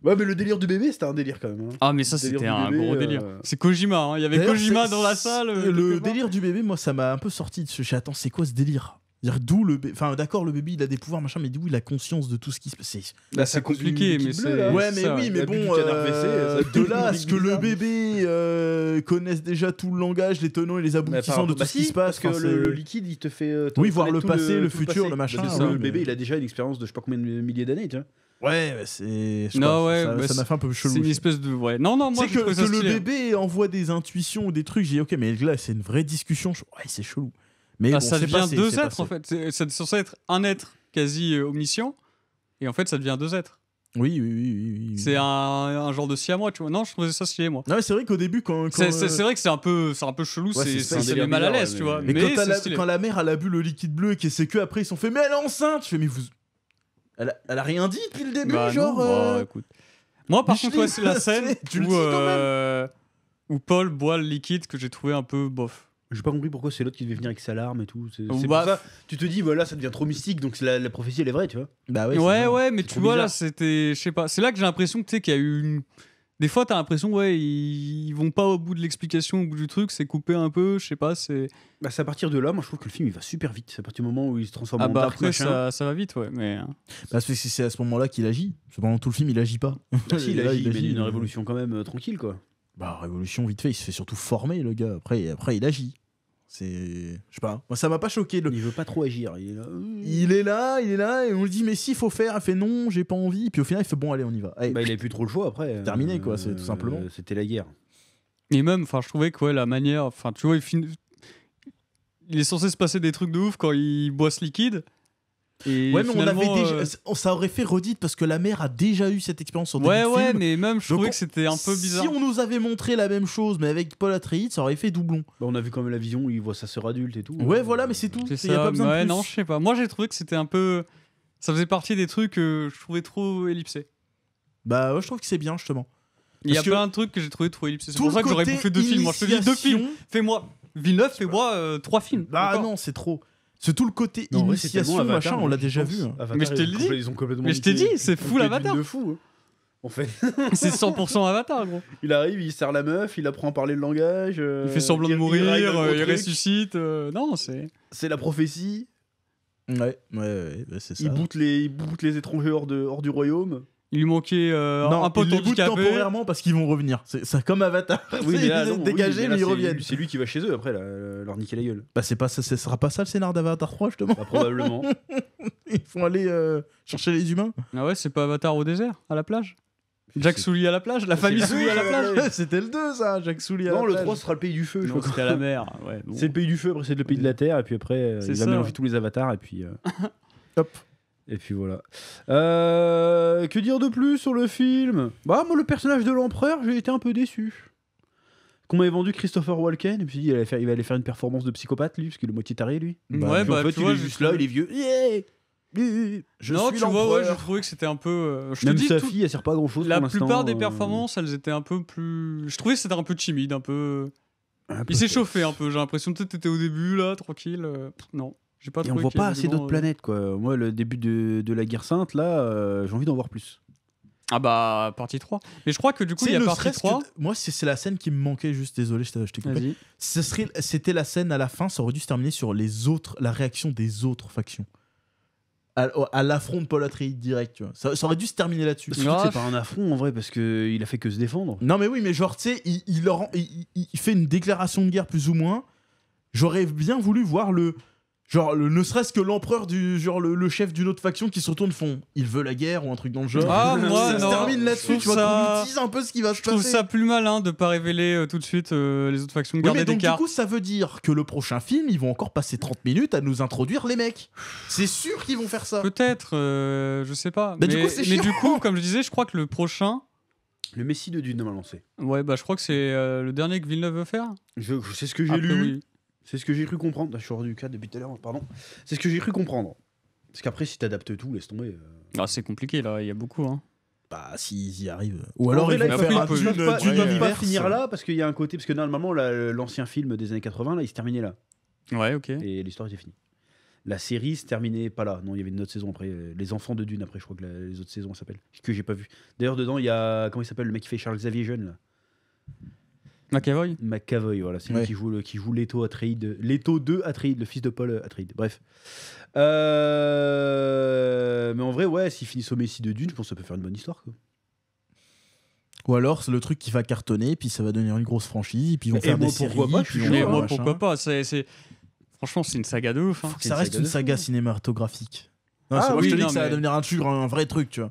Ouais, mais le délire du bébé, c'était un délire quand même. Hein. Ah, mais ça, Délire c'était du un bébé, gros délire. C'est Kojima, hein. Il y avait D'ailleurs, Kojima c'est- dans la salle. Le quelque part. délire du bébé, moi, ça m'a un peu sorti de ce. Attends, c'est quoi ce délire? Dire d'où le bébé. Enfin, d'accord, le bébé, il a des pouvoirs, machin, mais d'où il a conscience de tout ce qui se passe. Bah, c'est compliqué, mais c'est. Ouais, mais ça, oui, mais La bulle bon, du canard WC, ça de là à fait ce que le bizarre. bébé connaisse déjà tout le langage, les tenants et les aboutissants de tout ce qui se passe. Parce que enfin, le c'est- liquide, il te fait. Oui, voir le tout passé, le tout futur, passé. le machin, Parce que oui, le mais- bébé, il a déjà une expérience de je sais pas combien de milliers d'années, tu vois. Ouais, c'est. je sais Non, pas, ouais, ça- bah, ça m'a fait un peu chelou. C'est une espèce de. Ouais. Non, moi, C'est j'ai trouvé que ça le stylé. bébé envoie des intuitions ou des trucs, j'ai dit ok, mais là c'est une vraie discussion. Ouais, c'est chelou. Mais Ah, bon, ça c'est devient passé, deux c'est êtres passé. en fait. C'est censé être un être quasi omniscient, et en fait, ça devient 2 êtres. Oui. C'est un genre de siamois, tu vois. Non, je trouvais ça stylé, moi. Non, mais c'est vrai qu'au début, quand. C'est vrai que c'est un peu chelou, Ouais, c'est ça un délire met mal à bizarre, l'aise, ouais, tu vois. mais Mais, Mais quand, c'est stylé. quand la mère elle a bu le liquide bleu et que c'est que après ils se sont fait mais elle est enceinte, je fais mais vous. Elle a rien dit depuis le début, Bah, genre. non, bah, écoute. Moi, par contre, Micheline, ouais, c'est la scène tu le où, dis quand où Paul boit le liquide que j'ai trouvé un peu bof. J'ai pas compris pourquoi c'est l'autre qui devait venir avec sa larme et tout. C'est Bah, pour ça. Tu te dis, voilà, ça devient trop mystique, donc la prophétie, elle est vraie, tu vois. Bah Ouais, c'est ça. mais C'est tu trop vois, là, bizarre. c'était. Je sais pas. C'est là que j'ai l'impression que tu sais qu'il y a eu une. Des fois, t'as l'impression, ouais, ils vont pas au bout de l'explication, au bout du truc, c'est coupé un peu, je sais pas, c'est. Bah, c'est à partir de là, moi je trouve que le film il va super vite. C'est à partir du moment où il se transforme Ah en bah dark après, machin. ça va vite, ouais, mais. Bah, c'est à ce moment-là qu'il agit. Parce que pendant tout le film, il agit pas. Bah, si, il Là, agit, il mène une euh, révolution quand même tranquille, quoi. Bah, révolution, vite fait, il se fait surtout former, le gars. Après il agit. C'est. Je sais pas. Moi, ça m'a pas choqué. Il veut pas trop agir. Il est là. Il est là, et on lui dit, mais si, il faut faire. Il fait non, j'ai pas envie. Puis au final, il fait bon, allez, on y va. Allez. Bah, il avait plus trop le choix après. Terminé, quoi, c'est tout simplement. C'était la guerre. Et même, enfin, je trouvais que ouais, la manière. Enfin, tu vois, il est censé se passer des trucs de ouf quand il boit ce liquide. Et Ouais, mais on avait finalement, déjà. Ça aurait fait redite parce que la mère a déjà eu cette expérience au début Ouais, du ouais, film. mais même, je Donc, trouvais que c'était un peu bizarre. Si on nous avait montré la même chose, mais avec Paul Atreides, ça aurait fait doublon. Bah, on a vu quand même la vision où il voit sa sœur adulte et tout. Ouais, voilà, mais c'est tout. C'est Il y a ça, pas besoin ouais, de plus. non, je sais pas. Moi, j'ai trouvé que c'était un peu. Ça faisait partie des trucs que je trouvais trop ellipsés. Bah, ouais, je trouve que c'est bien, justement. Il y a Parce que plein de trucs que j'ai trouvé trop ellipsés. C'est Tout pour ça le que j'aurais côté bouffé 2 films. Moi, je te dis 2 initiation- films. Fais-moi. Villeneuve, fais-moi 3 films. Bah D'accord. non, c'est trop. C'est tout le côté Non, en vrai, c'est initiation, tellement machin, Avatar, on l'a je déjà pense. vu. hein. Avatar, Mais je t'ai ils ont dit. ils ont complètement Mais je t'ai niqué- dit, c'est full niqué Avatar. d'une de fou. Hein. En fait, C'est 100% Avatar, gros. il arrive, il serre la meuf, il apprend à parler le langage. Il fait semblant de mourir, il ressuscite. Non, c'est. C'est la prophétie. Ouais, c'est ça. Il boot les étrangers hors du royaume. Il lui manquait Non, un pote il les boot handicapé. temporairement parce qu'ils vont revenir. C'est comme Avatar. Oui, mais là, Ils non, sont oui, dégagés, là, mais ils c'est reviennent. lui- C'est lui qui va chez eux après, là, leur niquer la gueule. Bah, c'est pas ça, ce sera pas ça le scénar d'Avatar 3, justement. Bah, probablement. Ils vont aller chercher les humains. Ah ouais, c'est pas Avatar au désert, à la plage. Jack Sully à la plage, la famille le Sully deux, à la ça, plage. ouais. C'était le 2, ça, Jacques Soulier. Non, le 3 ce sera le pays du feu. je Non, crois. c'était à la mer. Ouais, bon. C'est le pays du feu, après c'est le pays de la terre, et puis après C'est il va ça, mélanger ouais. tous les avatars, et puis. Hop. Et puis voilà. Que dire de plus sur le film? Bah, moi, le personnage de l'empereur, j'ai été un peu déçu. Qu'on m'avait vendu Christopher Walken, et puis il va aller faire une performance de psychopathe, lui, parce qu'il est moitié taré, lui. Ouais, Puis en fait, tu il vois, est juste là, il est vieux. Non, tu vois, ouais, je trouvais que c'était un peu. Je te Même dis, sa fille, elle sert pas à grand chose. la plupart des performances, elles étaient un peu plus. Je trouvais que c'était un peu timide, un peu. Il s'est chauffé un peu, j'ai l'impression que t'étais au début, là, tranquille. Non, j'ai pas Et trouvé. on voit qu'il y pas avait assez de d'autres grands, planètes, quoi. Moi, le début de la guerre sainte, là, j'ai envie d'en voir plus. Ah bah, partie 3. Mais je crois que du coup, il y a partie 3. Moi, c'est la scène qui me manquait, juste désolé, je t'ai coupé. Vas-y. C'était la scène à la fin, ça aurait dû se terminer sur la réaction des autres factions. À l'affront de Paul Atreides direct, tu vois. Ça aurait dû se terminer là-dessus. Surtout que c'est pas un affront en vrai, parce qu'il a fait que se défendre. Non, mais oui, mais genre, tu sais, il fait une déclaration de guerre plus ou moins. J'aurais bien voulu voir ne serait-ce que l'empereur le chef d'une autre faction qui se retourne font il veut la guerre ou un truc dans le genre. Ah, moi, ça se non. termine là-dessus, tu vois, qu'on nous tease un peu ce qui va se Je trouve passer. ça plus malin de pas révéler tout de suite les autres factions, de Oui, garder mais des donc du cartes. coup, ça veut dire que le prochain film, ils vont encore passer 30 minutes à nous introduire les mecs. C'est sûr qu'ils vont faire ça. Peut-être, je sais pas. Bah, du coup, c'est mais chiant. du coup, comme je disais, je crois que le prochain. Le Messie de Dune m'a lancé. Ouais, bah je crois que c'est le dernier que Villeneuve veut faire. C'est ce que j'ai Après, lu. oui. C'est ce que j'ai cru comprendre. Je suis hors du cadre depuis tout à l'heure, pardon. C'est ce que j'ai cru comprendre. Parce qu'après, si t'adaptes tout, laisse tomber. Ah, c'est compliqué là, il y a beaucoup. Hein. Bah, s'ils y arrivent. Ou alors, vrai, ils là, vont après, faire un ils peuvent- Dune Ils peuvent pas univers. finir là, parce qu'il y a un côté. Parce que normalement, l'ancien film des années 80, là, il se terminait là. Ouais, ok. Et l'histoire était finie. La série se terminait pas là. Non, il y avait une autre saison après. Les Enfants de Dune, après, je crois que les autres saisons s'appellent. Que j'ai pas vu. D'ailleurs, dedans, il y a. Comment il s'appelle le mec qui fait Charles Xavier jeune, là McAvoy. McAvoy, voilà. C'est Ouais. lui qui joue Leto Atreides. Leto de Atreides, le fils de Paul Atreides. Bref. Mais en vrai, ouais, s'ils finissent au Messie de Dune, je pense que ça peut faire une bonne histoire, quoi. Ou alors, c'est le truc qui va cartonner, puis ça va devenir une grosse franchise, puis ils vont Et faire moi, des séries. pourquoi pas, je puis suis on chaud, Mais va moi, machin. pourquoi pas Franchement, c'est une saga de ouf. Hein. Faut que C'est ça une reste saga une de saga fou. cinématographique. Non, Ah c'est moi, je oui, te dis non, que ça va mais- devenir un vrai truc, tu vois.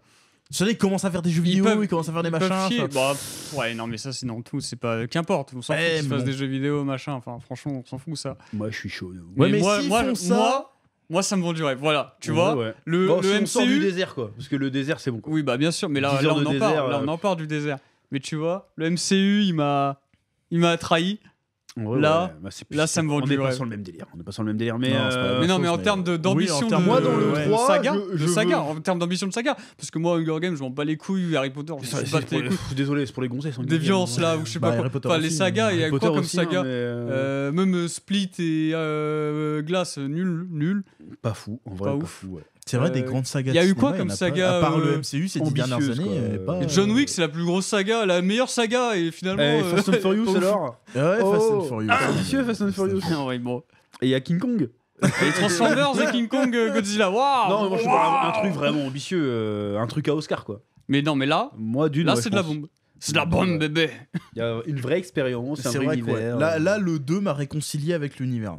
Tu sais, ils commencent à faire des jeux Ils vidéo, peuvent- ils commencent à faire des Ils peuvent machins. chier. ça- Bah, ouais, non, mais ça, c'est dans tout. C'est pas. Qu'importe, on s'en Ouais, fout qu'ils mais fassent bon. des jeux vidéo, machin. Enfin, franchement, on s'en fout, ça. Moi, je suis chaud. Ouais, mais moi, s'ils moi, font ça- moi, ça me vend du rêve. Voilà, tu vois. Ouais. Le, Bon, le si on sort du MCU. désert, quoi. Parce que le désert, c'est bon, quoi. Oui, bah, bien sûr, mais là, 10 heures on de en désert, parle. Là, on en parle du désert. Mais tu vois, le MCU, il m'a trahi. En vrai, Là- ouais. Bah, là, ça me vend On du n'est pas rêve. sur le même délire. On n'est pas sur le même délire. Mais, Non, c'est pas la Mais même non, chose, mais en termes d'ambition oui, en termes de, Moi, dans le de 3, saga, je de saga, veux- en termes d'ambition de saga, parce que moi, Hunger Games, je m'en bats les couilles, Harry Potter, je Ça, m'en c'est bats pour les les- couilles. Désolé, c'est pour les gonzesses. Des violences là, ou je sais Bah, pas Harry quoi. Potter Enfin, les aussi, sagas, il y a Harry quoi Potter comme aussi, hein, saga mais, Même Split et Glace, nul. pas fou, en vrai, Pas pas ouf. fou. Ouais. C'est vrai, Euh, des grandes sagas. y a de eu quoi cinéma, comme y en a saga, pas. À part le MCU ces 10 dernières ambitieuse, années, quoi. il y avait pas. Et John Wick, c'est la plus grosse saga, la meilleure saga, et finalement. Eh, Fast and Furious, pas ouf. alors Ouais, Fast and Oh. Furious. Ah, ambitieux, Fast and Furious. Non, ouais, bon. Et il y a King Kong. Et Transformers et King Kong, Godzilla, waouh. Non, moi je te parle un truc vraiment ambitieux, un truc à Oscar, quoi. Mais non, mais là, Moi, d'une. là, ouais, c'est je de la pense. bombe. C'est de la bombe, bébé. Il y a une vraie expérience, un C'est vrai vrai que ouais. univers. Là, le 2 m'a réconcilié avec l'univers.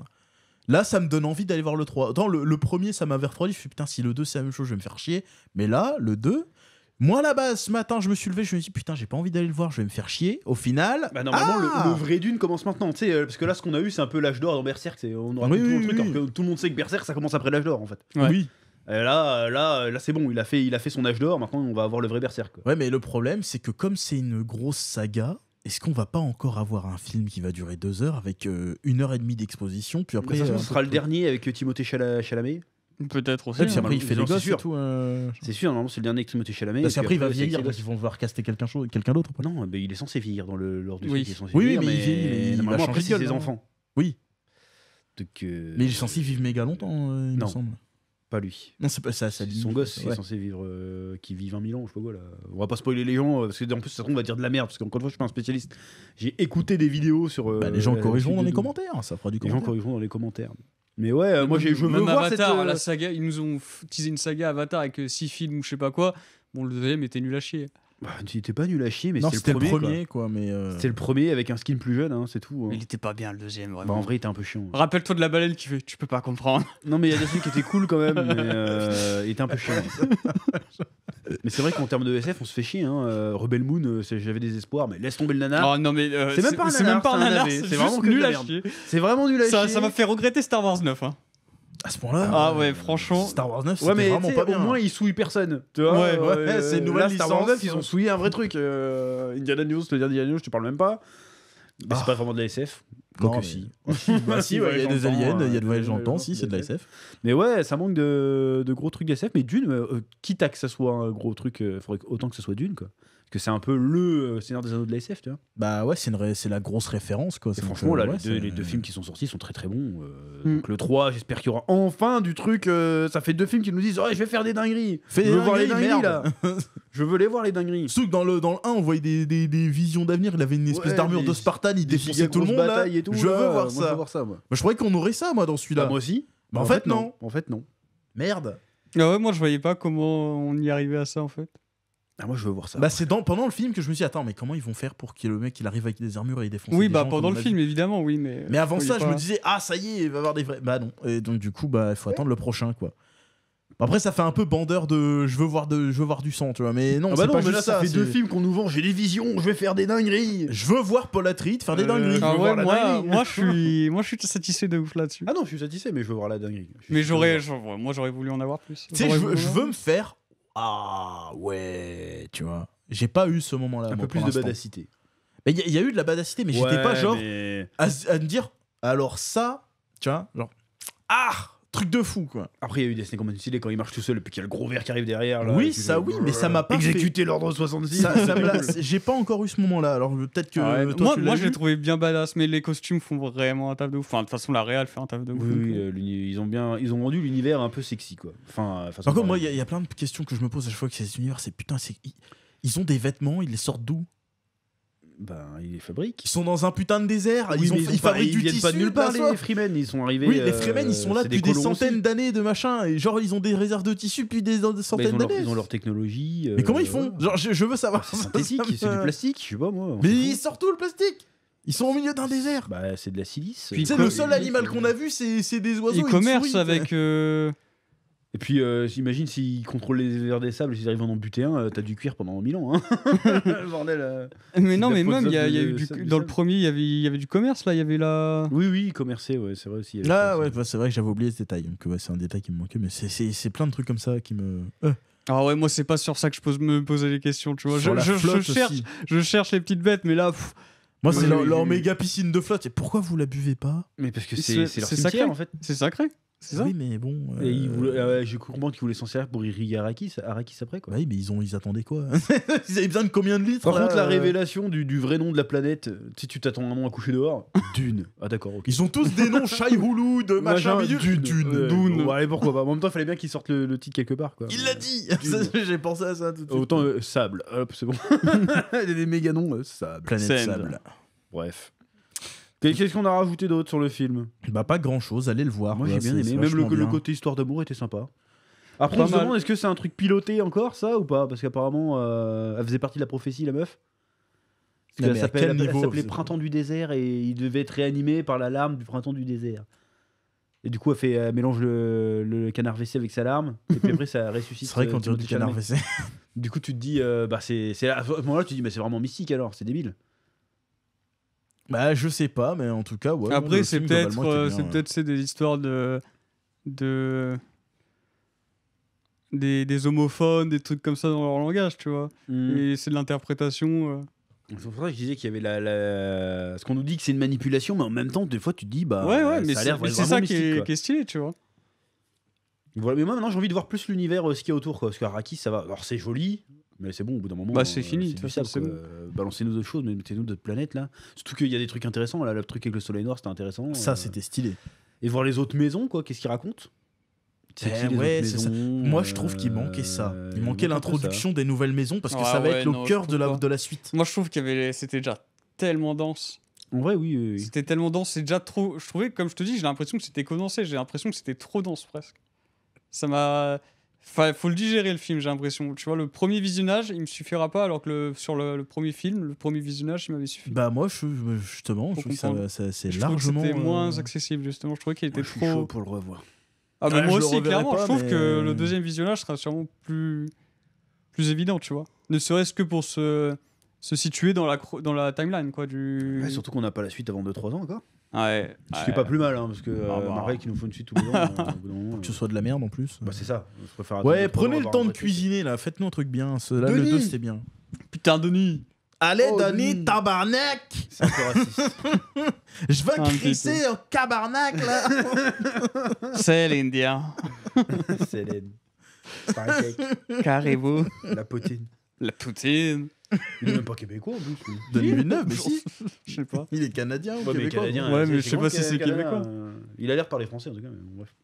Là, ça me donne envie d'aller voir le 3. Autant le premier, ça m'avait refroidi. Je me suis dit, putain, si le 2 c'est la même chose, je vais me faire chier. Mais là, le 2, moi à la base, ce matin, je me suis levé, je me suis dit, putain, j'ai pas envie d'aller le voir, je vais me faire chier. Au final. Bah, normalement, ah le vrai Dune commence maintenant, tu sais, parce que là, ce qu'on a eu, c'est un peu l'âge d'or dans Berserk. On aura Oui, tout le oui, truc, oui. alors que tout le monde sait que Berserk, ça commence après l'âge d'or, en fait. Ouais. Oui. Et là, c'est bon, il a fait son âge d'or. Maintenant, on va avoir le vrai Berserk, quoi. Ouais, mais le problème, c'est que comme c'est une grosse saga, est-ce qu'on va pas encore avoir un film qui va durer 2 heures avec 1h30 d'exposition, puis après. De toute façon, un ce sera peu le de- dernier avec Timothée Chalamet. Peut-être aussi. Ouais, puis hein. après, il fait les Non, c'est gosses sûr. et tout. C'est sûr, normalement, c'est le dernier avec Timothée Chalamet. Parce et puis qu'après, il va après, c'est vieillir, avec donc ses ils vont devoir caster quelqu'un d'autre. gosses. Non, mais il est censé vieillir dans lors du Oui. film, il est censé Oui, vieillir, mais il vieillit, mais il va normalement, après, changer de c'est gueule, ses hein. enfants. Oui. Donc, Mais il est censé vivre méga longtemps, il me Non. semble. pas lui. Non, c'est pas ça. C'est son gosse qui est censé vivre, qui vit 20 000 ans, je sais pas quoi là. On va pas spoiler les gens, parce que en plus, ça se trouve, on va dire de la merde, parce qu'encore une fois, je suis pas un spécialiste. J'ai écouté des vidéos sur. Les gens corrigeront dans les commentaires. commentaires, ça fera du Les gens commentaire. corrigeront dans les commentaires. Mais ouais, moi, je veux Même voir Avatar, cette. la saga, ils nous ont teasé une saga Avatar avec 6 films ou je sais pas quoi. Bon, le deuxième était nul à chier. Bah, il était pas nul à chier, mais Non, c'était c'était le le premier. premier, quoi, mais. C'était le premier avec un skin plus jeune, hein, c'est tout. hein. Mais il était pas bien le deuxième, Bah, vraiment. en vrai, il était un peu chiant. Rappelle-toi de la baleine qui fait tu peux pas comprendre. Non, mais il y a des trucs qui étaient cool quand même, mais il était un peu chiant. Mais c'est vrai qu'en termes de SF, on se fait chier. Hein. Rebel Moon, j'avais des espoirs, mais laisse tomber le nanar. Oh non, mais C'est même pas un c'est nanar, même pas un c'est un nanar, navet, c'est c'est vraiment juste que de nul la à merde. chier. C'est vraiment nul à chier. Ça m'a fait regretter Star Wars 9. Hein. À ce point-là. Ah ouais, franchement. Star Wars 9, Ouais, c'était mais vraiment tu sais, pas bien. au moins ils souillent personne. Tu vois, Ouais, c'est une nouvelle là, Star Wars licence. 9, ils ont souillé un vrai truc. Indiana Jones, le dernier Indiana Jones, je te parle même pas. Mais c'est pas vraiment de la SF. Non, Quoique mais- si. Bah si, ouais, il y a des aliens, il y a de voyages dans le temps, si si, c'est de la SF. Mais ouais, ça manque de gros trucs d'SF. Mais Dune, quitte à que ça soit un gros truc, faudrait autant que ça soit Dune, quoi. Parce que c'est un peu le Seigneur des Anneaux de la SF, tu vois. Bah ouais, c'est la grosse référence, quoi. Et Donc, franchement, là, ouais, les deux films qui sont sortis sont très très bons. Mm. Donc le 3, j'espère qu'il y aura enfin du truc. Ça fait 2 films qui nous disent oh, je vais faire des dingueries. Fais Je veux voir les dingueries, dingueries, merde. là. Je veux les voir, les dingueries. Surtout que dans le 1, on voyait des visions d'avenir. Il avait une espèce Ouais, d'armure des- de Spartan, il Des défonçait tout le giga monde. grosses Là. batailles et tout. Je là. veux voir Moi, ça. Je veux voir ça, moi. Bah, je croyais qu'on aurait ça, moi, dans celui-là. Bah, moi aussi. Bah, en fait, non. En fait, non. Merde. Ah ouais, moi je voyais pas comment on y arrivait à ça en fait. Ah, moi, je veux voir ça. Bah, c'est pendant le film que je me suis dit, attends, mais comment ils vont faire pour que le mec il arrive avec des armures et il défonce Oui, des bah gens, pendant comme le on a film vu. évidemment, oui, mais. Mais avant je ça, je voyais me pas. disais, ah, ça y est, il va y avoir des vrais. Bah non. Et donc, du coup, bah, il faut attendre le prochain, quoi. Après, ça fait un peu bandeur de je veux voir du sang, tu vois. Mais non, Ah c'est bah non, pas mais juste là, ça fait c'est- 2 films qu'on nous vend. J'ai des visions, je vais faire des dingueries. Je veux voir Paul Atreides faire des dingueries. Ah veux ouais, voir la moi, dinguerie. moi je suis satisfait de ouf là-dessus. Ah non, je suis satisfait, mais je veux voir la dinguerie. Mais moi j'aurais voulu en avoir plus. Tu sais, J'aurais je voulu en veux avoir me faire. Ah ouais, tu vois. J'ai pas eu ce moment-là. Un moi, peu plus pour de l'instant. badacité. Mais il y a eu de la badacité, mais j'étais pas genre mais- à me dire, alors ça, tu vois, genre, ah, truc de fou, quoi. Après, il y a eu des Snake stylé quand il marche tout seul et puis qu'il y a le gros verre qui arrive derrière. Là, Oui, et tu ça, fais, oui, mais ça m'a pas fait- exécuté l'ordre 66. Ça me l'a- j'ai pas encore eu ce moment-là, alors peut-être que Ah ouais, toi, moi, tu l'as moi eu. je l'ai trouvé bien badass, mais les costumes font vraiment un taf de ouf. Enfin, de toute façon, la réal fait un taf de ouf. Oui, donc, oui, ils ont rendu l'univers un peu sexy, quoi. Enfin, façon Par contre, moi, de il y a plein de questions que je me pose à chaque fois que ces univers, c'est putain, ils ont des vêtements, ils les sortent d'où? Ben, ils les fabriquent. Ils sont dans un putain de désert, Oui, mais ils fabriquent du viennent tissu, pas de nulle part, de la soie. les Freemen. Ils sont arrivés. Oui, les Fremen, ils sont là c'est depuis des colons centaines aussi. d'années de machin, et genre ils ont des réserves de tissu depuis des Bah, centaines d'années. ils ont leur technologie. Mais comment ils font? Genre, je veux savoir. C'est synthétique, Ça me- c'est du plastique, je sais pas moi. on Mais s'en ils fout. sortent où le plastique? Ils sont au milieu d'un désert. Bah, c'est de la silice. Puis Tu sais, le seul animal qu'on a vu, c'est des oiseaux. et Ils une commercent souris, avec. Et puis, imagine s'ils contrôlent les vers des sables, s'ils arrivent à en buter un, t'as du cuir pendant 1000 ans. Hein. Bordel. Mais non, de la mais même, il y a faute eu de- du... du dans le sable. premier, il y avait du commerce, là, il y avait la. Oui, oui, commercer, ouais, c'est vrai aussi. Là, ouais, bah, c'est vrai que j'avais oublié ce détail. Donc, ouais, c'est un détail qui me manquait, mais c'est plein de trucs comme ça qui me. Ah ouais, moi, c'est pas sur ça que me posais les questions, tu vois. Sur la flotte Je cherche les petites bêtes, mais là. Moi, c'est Oui, leur, oui, leur oui. méga piscine de flotte. Et pourquoi vous la buvez pas? Mais parce que C'est- c'est leur c'est cimetière sacré. en fait. C'est sacré, c'est ça. Oui, mais bon. Et j'ai cru comprendre qu'ils voulaient s'en servir pour irriguer Arrakis après quoi. Bah oui, mais ils attendaient quoi? Ils avaient besoin de combien de litres? Par là, contre, la révélation du vrai nom de la planète, si tu t'attends un nom à coucher dehors, Dune. Ah d'accord, ok. Ils ont tous des noms, Shai Hulud, machin, bidule. Dune. Ouais, Dune. bon, allez, pourquoi pas. En même temps, il fallait bien qu'ils sortent le titre quelque part quoi. Il l'a dit. Dune. J'ai pensé à ça tout de suite. Autant Sable, hop, c'est bon. Il y a des méga noms, Sable. Planète Sand. Sable. Bref. Qu'est-ce qu'on a rajouté d'autre sur le film? Bah, pas grand chose, allez le voir. Moi quoi, j'ai bien c'est aimé, même vachement le bien. côté histoire d'amour était sympa. Après, Pas on se mal. demande est-ce que c'est un truc piloté encore ça ou pas? Parce qu'apparemment, elle faisait partie de la prophétie, la meuf. Non, mais à quel Elle niveau s'appelait c'est- Printemps du désert et il devait être réanimé par la larme du printemps du désert. Et du coup, elle mélange le canard WC avec sa larme. Et puis après, ça ressuscite. C'est vrai quand tu dis Timothée canard Chalamet. WC. Du coup, tu te dis, bah, c'est à ce moment-là, tu te dis, mais c'est vraiment mystique alors, c'est débile. Bah, je sais pas, mais en tout cas, ouais. Après, le c'est film, peut-être globalement, était bien, des histoires des homophones, des trucs comme ça dans leur langage, tu vois. Et c'est de l'interprétation. C'est pour ça que je disais qu'il y avait ce qu'on nous dit que c'est une manipulation, mais en même temps, des fois, tu te dis, bah, ouais, mais ça a l'air c'est vraiment ça mystique, qui quoi. est stylé, tu vois. Voilà, mais moi maintenant j'ai envie de voir plus l'univers, ce qu'il y a autour quoi. Parce qu'Arrakis ça va. Alors c'est joli, mais c'est bon au bout d'un moment. Bah, c'est fini, c'est de du toute façon, sable, c'est quoi. Balancez-nous d'autres choses, mais mettez-nous d'autres planètes là. Surtout qu'il y a des trucs intéressants là, le truc avec le soleil noir c'était intéressant. Ça, c'était stylé. Et voir les autres maisons quoi, qu'est-ce qu'ils racontent. Sexy, les ouais, autres c'est ça. maisons, Moi, je trouve qu'il manquait ça. Il manquait l'introduction des nouvelles maisons parce que Ah ça va ouais, être le non, cœur je de trouve pas. la suite. Moi, je trouve c'était déjà tellement dense. En vrai, oui. oui. C'était tellement dense, c'est déjà trop. Je trouvais, comme je te dis, j'ai l'impression que c'était condensé. J'ai l'impression que c'était trop dense presque. Ça m'a. Enfin, faut le digérer le film, j'ai l'impression. Tu vois, le premier visionnage, il me suffira pas, alors que sur le premier film, le premier visionnage, il m'avait suffi. Bah, moi, justement, je Faut trouve que comprendre. c'est Je trouve que largement. c'était moins accessible, justement. Je trouvais qu'il était Moi, je suis chaud trop. pour le revoir. Ah, bah, Ouais, moi je le aussi, reverrai clairement. pas, Je trouve mais- que le deuxième visionnage sera sûrement plus évident, tu vois. Ne serait-ce que pour se situer dans la timeline, quoi. Ouais, surtout qu'on n'a pas la suite avant 2-3 ans encore. Ouais. Ce qui est pas plus mal, hein, parce que Ah bah. Marvel qui nous faut une suite tous les ans. Au bout d'un moment, Que ce soit de la merde en plus. Bah c'est ça. Je préfère attendre Ouais, 2-3 ans, prenez le avoir temps un de vrai truc. cuisiner là, faites-nous un truc bien. Là, le Denis 2 c'était bien. Putain, Denis. Allez, Oh, Denis, tabarnak! C'est un peu raciste. Je veux Un petit crisser au cabarnak, là! C'est l'Indien. C'est Hélène. Pancake. Carrez-vous. La potine. La poutine. Il est même pas québécois en plus. lui. Denis Villeneuve, mais si! Je sais pas. Il est canadien ou Ouais, mais québécois? canadien. Ouais, mais c'est je sais grand pas si c'est Canadien, québécois. Il a l'air de parler français en tout cas. Mais bon, bref.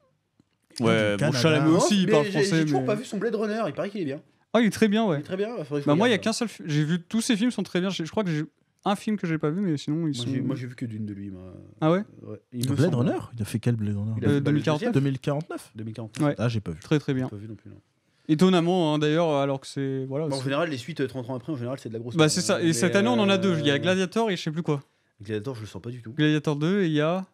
Ouais, du bon, Canada. Chalamet aussi, il Mais parle j'ai français. toujours mais- pas vu son Blade Runner. Il paraît qu'il est bien. Ah, il est très bien, Il ouais. est très bien. Faudrait que je Bah, moi, il y a regarde. qu'un seul film. J'ai vu tous ces films sont très bien. Je crois que j'ai un film que j'ai pas vu, mais sinon, ils sont. Moi, j'ai vu que d'une de lui. Moi. Ah ouais? Il me Blade semble. Runner? Il a fait quel Blade Runner? Il a fait pas le 2049. 2049? 2049. Ouais. Ah, j'ai pas vu. Très très J'ai bien. pas vu non plus. Non. Étonnamment, hein, d'ailleurs, alors que c'est. Voilà. Bon, en c'est- général, les suites 30 ans après, en général, c'est de la grosse. Bah, c'est ça. Et Mais, cette année, on en a deux. Il y a Gladiator et je sais plus quoi. Gladiator, je le sens pas du tout. Gladiator 2 et il y a.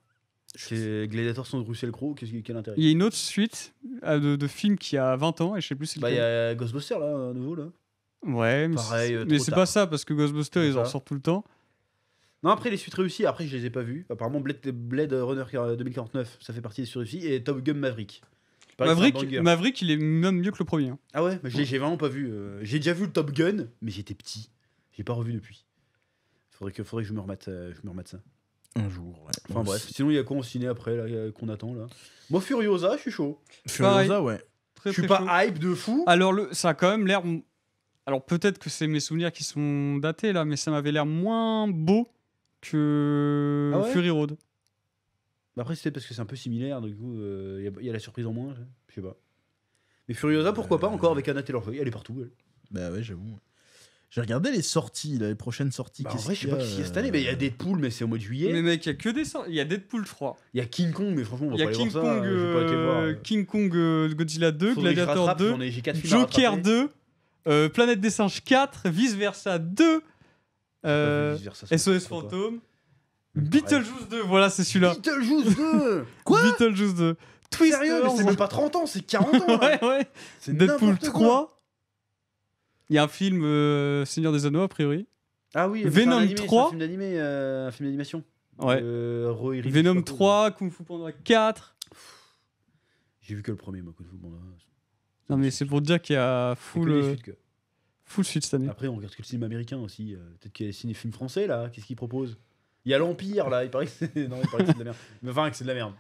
C'est Gladiator sans Russell Crowe. Quel intérêt? Il y a une autre suite de films qui a 20 ans et je sais plus c'est Bah, il y lequel. a Ghostbusters là, à nouveau là. Ouais, mais Pareil, c'est- trop mais c'est tard. pas ça parce que Ghostbusters C'est ils en ça. sortent tout le temps. Non, après les suites réussies, après je les ai pas vues. Apparemment, Blade Runner 2049, ça fait partie des suites réussies. Et Top Gun Maverick. Il paraît que c'est un banger. Maverick, il est même mieux que le premier. Hein. Ah ouais, mais j'ai vraiment pas vu. J'ai déjà vu le Top Gun, mais j'étais petit. J'ai pas revu depuis. Faudrait que je me remette ça. Un jour, ouais. Enfin bref, sinon il y a quoi en ciné après là, qu'on attend là. Moi Furiosa, je suis chaud. Furiosa, ouais. Très, Je suis très pas chaud. hype de fou. Alors ça a quand même l'air. Alors peut-être que c'est mes souvenirs qui sont datés là, mais ça m'avait l'air moins beau que Ah ouais Fury Road. Bah, après c'est parce que c'est un peu similaire, du coup il y a la surprise en moins, je sais pas. Mais Furiosa, pourquoi pas encore avec Anna Taylor-Joy, elle est partout. Elle. Bah ouais, j'avoue. J'ai regardé les sorties, là, les prochaines sorties. Bah, en Qu'est-ce vrai, je sais qu'il pas y qui y a cette année, mais il y a Deadpool, mais c'est au mois de juillet. Mais mec, il y a que des sorties. Il y a Deadpool 3. Il y a King Kong, mais franchement, on va Il y pas a aller King voir ça. Kong, J'ai pas été voir. King Kong Godzilla 2, Faudrait que je Gladiator rattrape, 2, j'ai 4 films à Joker rattraper. 2, Planète des singes 4, Vice Versa 2, J'ai pas vu Vice-Versa, c'est SOS pourquoi pas. Fantôme, Pareil. Beetlejuice 2, voilà c'est celui-là. Beetlejuice 2. Quoi? Beetlejuice 2. Twisters. Sérieux, mais c'est même pas 30 ans, c'est 40 ans. là. Ouais, ouais. C'est Deadpool n'importe quoi. 3. Il y a un film Seigneur des Anneaux a priori. Ah oui, Venom c'est un animé, 3. c'est un film d'animé, un film d'animation. Ouais. Roy Rivers, je sais Venom pas quoi. 3, Kung Fu Panda 4. J'ai vu que le premier, moi, Kung Fu Panda. Non mais c'est pour dire qu'il y a C'est que des suites, quoi. full suite cette année. Après, on regarde que le cinéma américain aussi. Peut-être qu'il y a des films français là. Qu'est-ce qu'ils proposent? Il y a l'Empire là. Il paraît que c'est. Non, il paraît que c'est de la merde. Mais enfin, que c'est de la merde.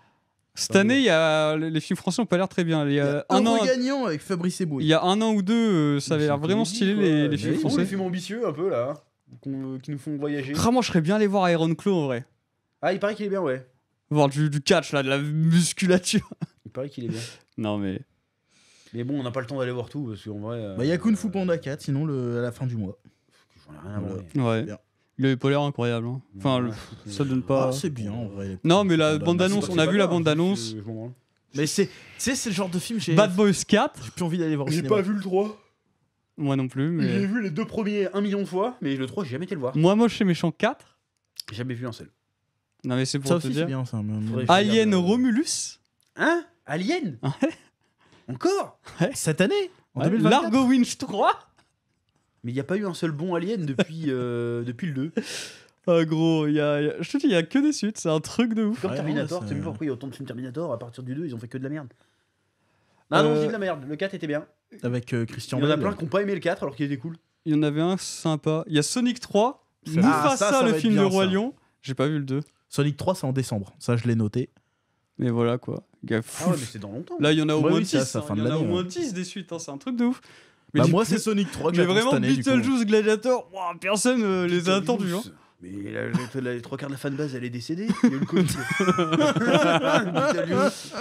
Cette année, il y a les films français ont pas l'air très bien. Il y a un an, gagnant avec Fabrice Eboué. il y a un an ou deux, ça avait C'est l'air une vraiment comédie, stylé quoi. les Mais films ils font français. des films ambitieux un peu là. Qui nous font voyager. Ah, moi, je serais bien allé voir Iron Claw en vrai. Ah, il paraît qu'il est bien, ouais. Voir du catch là, de la musculature. Il paraît qu'il est bien. Non mais. Mais bon, on n'a pas le temps d'aller voir tout parce qu'en vrai. Bah, il y a Kung Fu Panda 4, sinon à la fin du mois. J'en ai rien à Voilà. voir. Ouais. Bien. Il avait pas l'air incroyable. Hein. Enfin, ça donne pas. Ah, c'est bien en vrai. Non, mais la Panda, bande-annonce, c'est on pas- a vu la bande-annonce. Je m'en branle. Mais c'est, tu sais, c'est le genre de film j'ai Bad Boys 4. j'ai plus envie d'aller voir au J'ai cinéma. pas vu le 3. Moi non plus, mais. J'ai vu les deux premiers 1 million de fois, mais le 3, j'ai jamais été le voir. Moi, moche et méchant 4. J'ai jamais vu un seul. Non, mais c'est pour Ça te aussi c'est dire. bien ça. Faudrait- Alien Regarde, Romulus. Hein? Alien? Ouais. Encore? Cette année en Ouais. 2024. Largo Winch 3. Mais il n'y a pas eu un seul bon Alien depuis le 2. Ah, gros, je te dis, il y a que des suites. C'est un truc de ouf. Comme Ouais, Terminator, ouais, tu sais ça- pas pourquoi il y a autant de films Terminator, à partir du 2, ils ont fait que de la merde. Ah non, c'est de la merde. Le 4 était bien. Avec Christian Il y en a Bale. plein qui n'ont pas aimé le 4 alors qu'il était cool. Il y en avait un sympa. Il y a Sonic 3. Ah, Mufasa, ça le va être film bien, de Roi ça. Lion. J'ai pas vu le 2. Sonic 3 c'est en décembre. Ça je l'ai noté. Mais voilà quoi. Gars, Ah fou. ouais, mais c'est dans longtemps. Là, il y en a au Ouais, moins oui, 10. c'est à sa fin Il de y en a au l'année, moins ouais. 10 des suites. Hein, c'est un truc de ouf. Mais Bah du moi coup- c'est Sonic 3 que Mais j'attends vraiment, cette année du coup. Beetlejuice, Gladiator, wow, personne les a attendus. Hein. Mais les 3 quarts de la fanbase, elle est décédée. Il y a eu le Covid. Beetlejuice.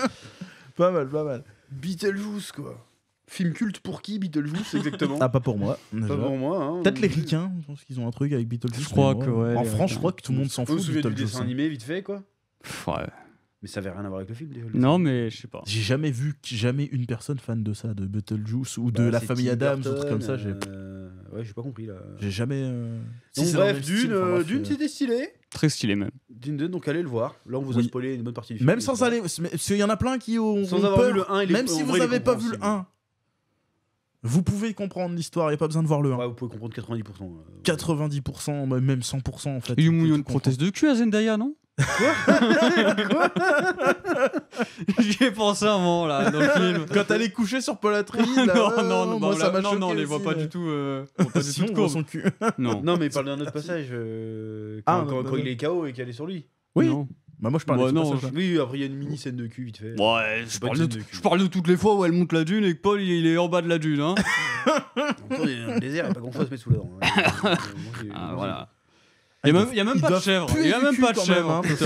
Pas mal, pas mal. Beetlejuice, quoi. Film culte pour qui, Beetlejuice, exactement? Ah pas pour moi. déjà. Pas pour moi. Hein. Peut-être les ricains, je pense qu'ils ont un truc avec Beetlejuice. Je crois mais que, moi, ouais, En les France, je ricains. crois que tout le monde s'en On fout se de souvient du Beetlejuice. dessin animé, vite fait, quoi. Ouais. Mais ça avait rien à voir avec le film, déjà. Non, mais je sais pas. J'ai jamais vu une personne fan de ça, de Beetlejuice ou de Bah, la c'est famille Tim Adams, ou Burton, trucs comme ça. Ouais, j'ai pas compris, là. J'ai jamais. Donc, c'est dans le bref, même style, enfin, bref, Dune, c'était stylé. Très stylé même. Dune 2, donc allez le voir. Là, on vous a Oui. spoilé une bonne partie du film. Même sans aller. Parce qu'il y en a plein qui ont. Sans ont avoir peur. vu le 1, il est- Même en si vrai, vous il est n'avez pas vu le compréhensible. 1, vous pouvez comprendre l'histoire, il n'y a pas besoin de voir le 1. Ouais, vous pouvez comprendre 90%. 90%, même 100% en fait. Il y a eu vous un pouvez million tout de prothèses de cul à Zendaya, non? J'y ai pensé un moment là dans le film. Quand elle est couchée sur Paul Atreides, là, non, moi, ça m'a non, choqué on les voit aussi, pas mais- du tout. On voit pas du Si, tout on de voit courbe. son cul. Non. Non, mais il parle d'un autre passage. Ah, Quand il est KO et qu'elle est sur lui. Oui. Non. Bah moi je parlais Bah, de ce non, passage-là. Oui, après il y a une mini scène de cul vite fait. Ouais, C'est pas une scène de cul. je parle de toutes les fois où elle monte la dune et que Paul il est en bas de la dune. Hein. En même temps, il y a un désert, il n'y a pas grand chose à se mettre sous la dent. Ah, voilà. Il y a même Ils pas de doivent chèvre. puer Il y a du même cul pas de quand même, chèvre. hein, parce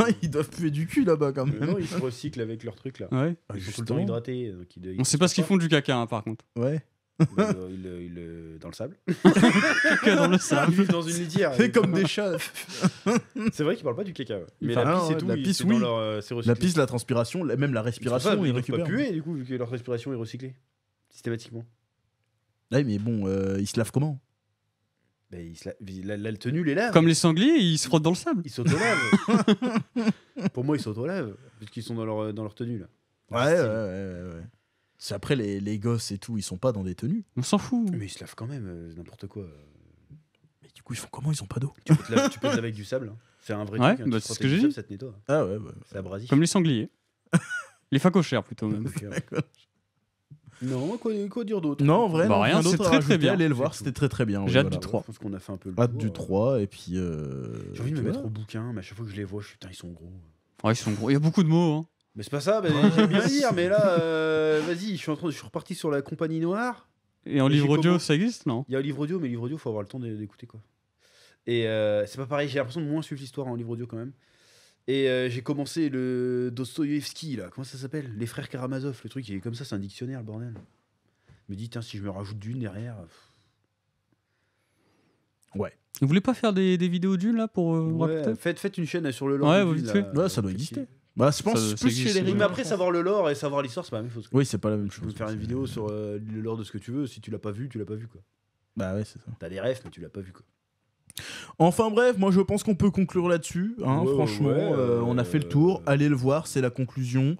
que- Ils doivent puer du cul là-bas quand Mais même. non, ils se recyclent avec leur truc là. Ouais. Ils sont tout le temps hydratés. On sait pas ce qu'ils font du caca par contre. Ouais. Dans le sable. Caca dans le sable. Ils vivent dans une litière. Fait comme des chats. C'est vrai qu'ils parlent pas du caca. Ouais. Mais parlent- la pisse Ah, et ouais, tout, la ils- pisse, c'est oui. dans leur, c'est La recyclé. pisse, la transpiration, même la respiration, C'est pour ça, ils ils doivent récupèrent. pas puer du coup, vu que leur respiration est recyclée. Systématiquement. Ouais, mais bon, ils se lavent comment? Ben, la tenue les lave. Comme les sangliers, ils se frottent dans le sable. Ils s'auto-lavent. Pour moi, ils s'auto-lavent. Puisqu'ils sont dans leur tenue là. Ouais. C'est après les gosses et tout, ils sont pas dans des tenues. On s'en fout. Mais ils se lavent quand même, n'importe quoi. Mais du coup, ils font comment? Ils ont pas d'eau. Tu peux te laver avec du sable. Hein. C'est un vrai Ouais, truc. Hein. bah, Tu c'est ce frottes que avec j'ai du dit. sable, ça te nettoie. Ah ouais. C'est abrasif. Comme les sangliers. Les phacochères plutôt même. Non, quoi dire d'autre? Non, en vrai, Bah non, rien, d'autre c'est à très, très rajouter. bien. Allez le C'est voir, tout. c'était très très bien. J'ai hâte voilà. du 3. Je pense qu'on a fait un peu le Hâte tour. du 3, et puis. J'ai envie de me tu mettre vois. au bouquin, mais à chaque fois que je les vois, je suis putain, ils sont gros. Ouais, ils sont gros. Il y a beaucoup de mots. Hein. Mais c'est pas ça, j'aime bien lire, mais là, vas-y, je suis reparti sur la Compagnie Noire. Et en Et livre j'ai audio, comment ça existe, non? Il y a un livre audio, mais le livre audio, faut avoir le temps d'écouter quoi. Et c'est pas pareil, j'ai l'impression de moins suivre l'histoire en livre audio quand même. Et j'ai commencé le Dostoïevski, là, comment ça s'appelle? Les frères Karamazov, le truc, il est comme ça, c'est un dictionnaire, le bordel. Je me dis, tiens, si je me rajoute d'une derrière. Vous voulez pas faire des vidéos d'une là pour raconter? Faites une chaîne sur le lore. Ouais, de vite Dune, fait. là, Ouais, ça doit exister. Bah, je pense Ça plus existe, chez les oui. Oui, mais rimes. après, savoir le lore et savoir l'histoire, c'est pas la même chose. Oui, c'est pas la même Tu peux chose. me faire une vidéo sur le lore de ce que tu veux. Si tu l'as pas vu, tu l'as pas vu quoi. Bah ouais, c'est ça. T'as des refs, mais tu l'as pas vu quoi. Enfin bref, moi je pense qu'on peut conclure là-dessus. Hein, Ouais, franchement, ouais, on a fait le tour. Allez le voir, c'est la conclusion.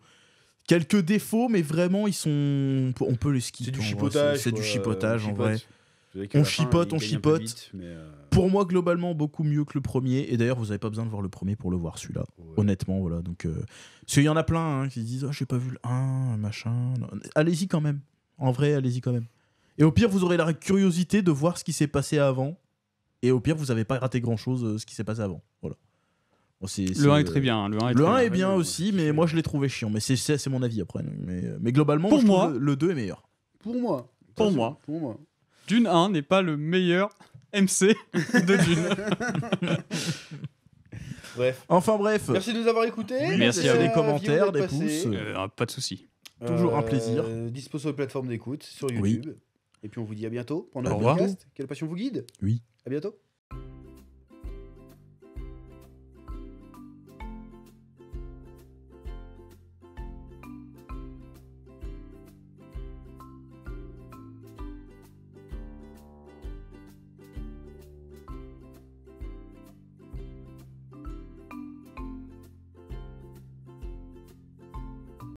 Quelques défauts, mais vraiment, ils sont. On peut les skipper. C'est du en vrai, chipotage. C'est du quoi, chipotage en on vrai. chipote. C'est vrai qu'à On la fin, chipote, il on gagne un peu chipote. vite, mais, Pour moi, globalement, beaucoup mieux que le premier. Et d'ailleurs, vous n'avez pas besoin de voir le premier pour le voir celui-là. ouais. Honnêtement, voilà. Donc, parce qu'il y en a plein hein, qui se disent j'ai pas vu le 1, machin. Non. Allez-y quand même. En vrai, allez-y quand même. Et au pire, vous aurez la curiosité de voir ce qui s'est passé avant. Et au pire, vous n'avez pas raté grand-chose ce qui s'est passé avant. Voilà. Bon, Le 1 est très bien. hein, Le 1 est Le très 1 bien. est bien Ouais, aussi, ouais, mais c'est moi sûr. je l'ai trouvé chiant. Mais c'est mon avis après. Mais globalement, Pour je trouve moi- le 2 est meilleur. Pour moi. Pour moi. Pour moi. Dune 1 n'est pas le meilleur MC de Dune. Bref. Enfin bref, Merci de nous avoir écoutés. Merci à à des vous. commentaires, des Passé. pouces. Pas de soucis. Toujours un plaisir. Dispo sur les plateformes d'écoute, sur Oui. YouTube. Et puis on vous dit à bientôt pour Au notre revoir. podcast. Quelle passion vous guide. Oui. À bientôt.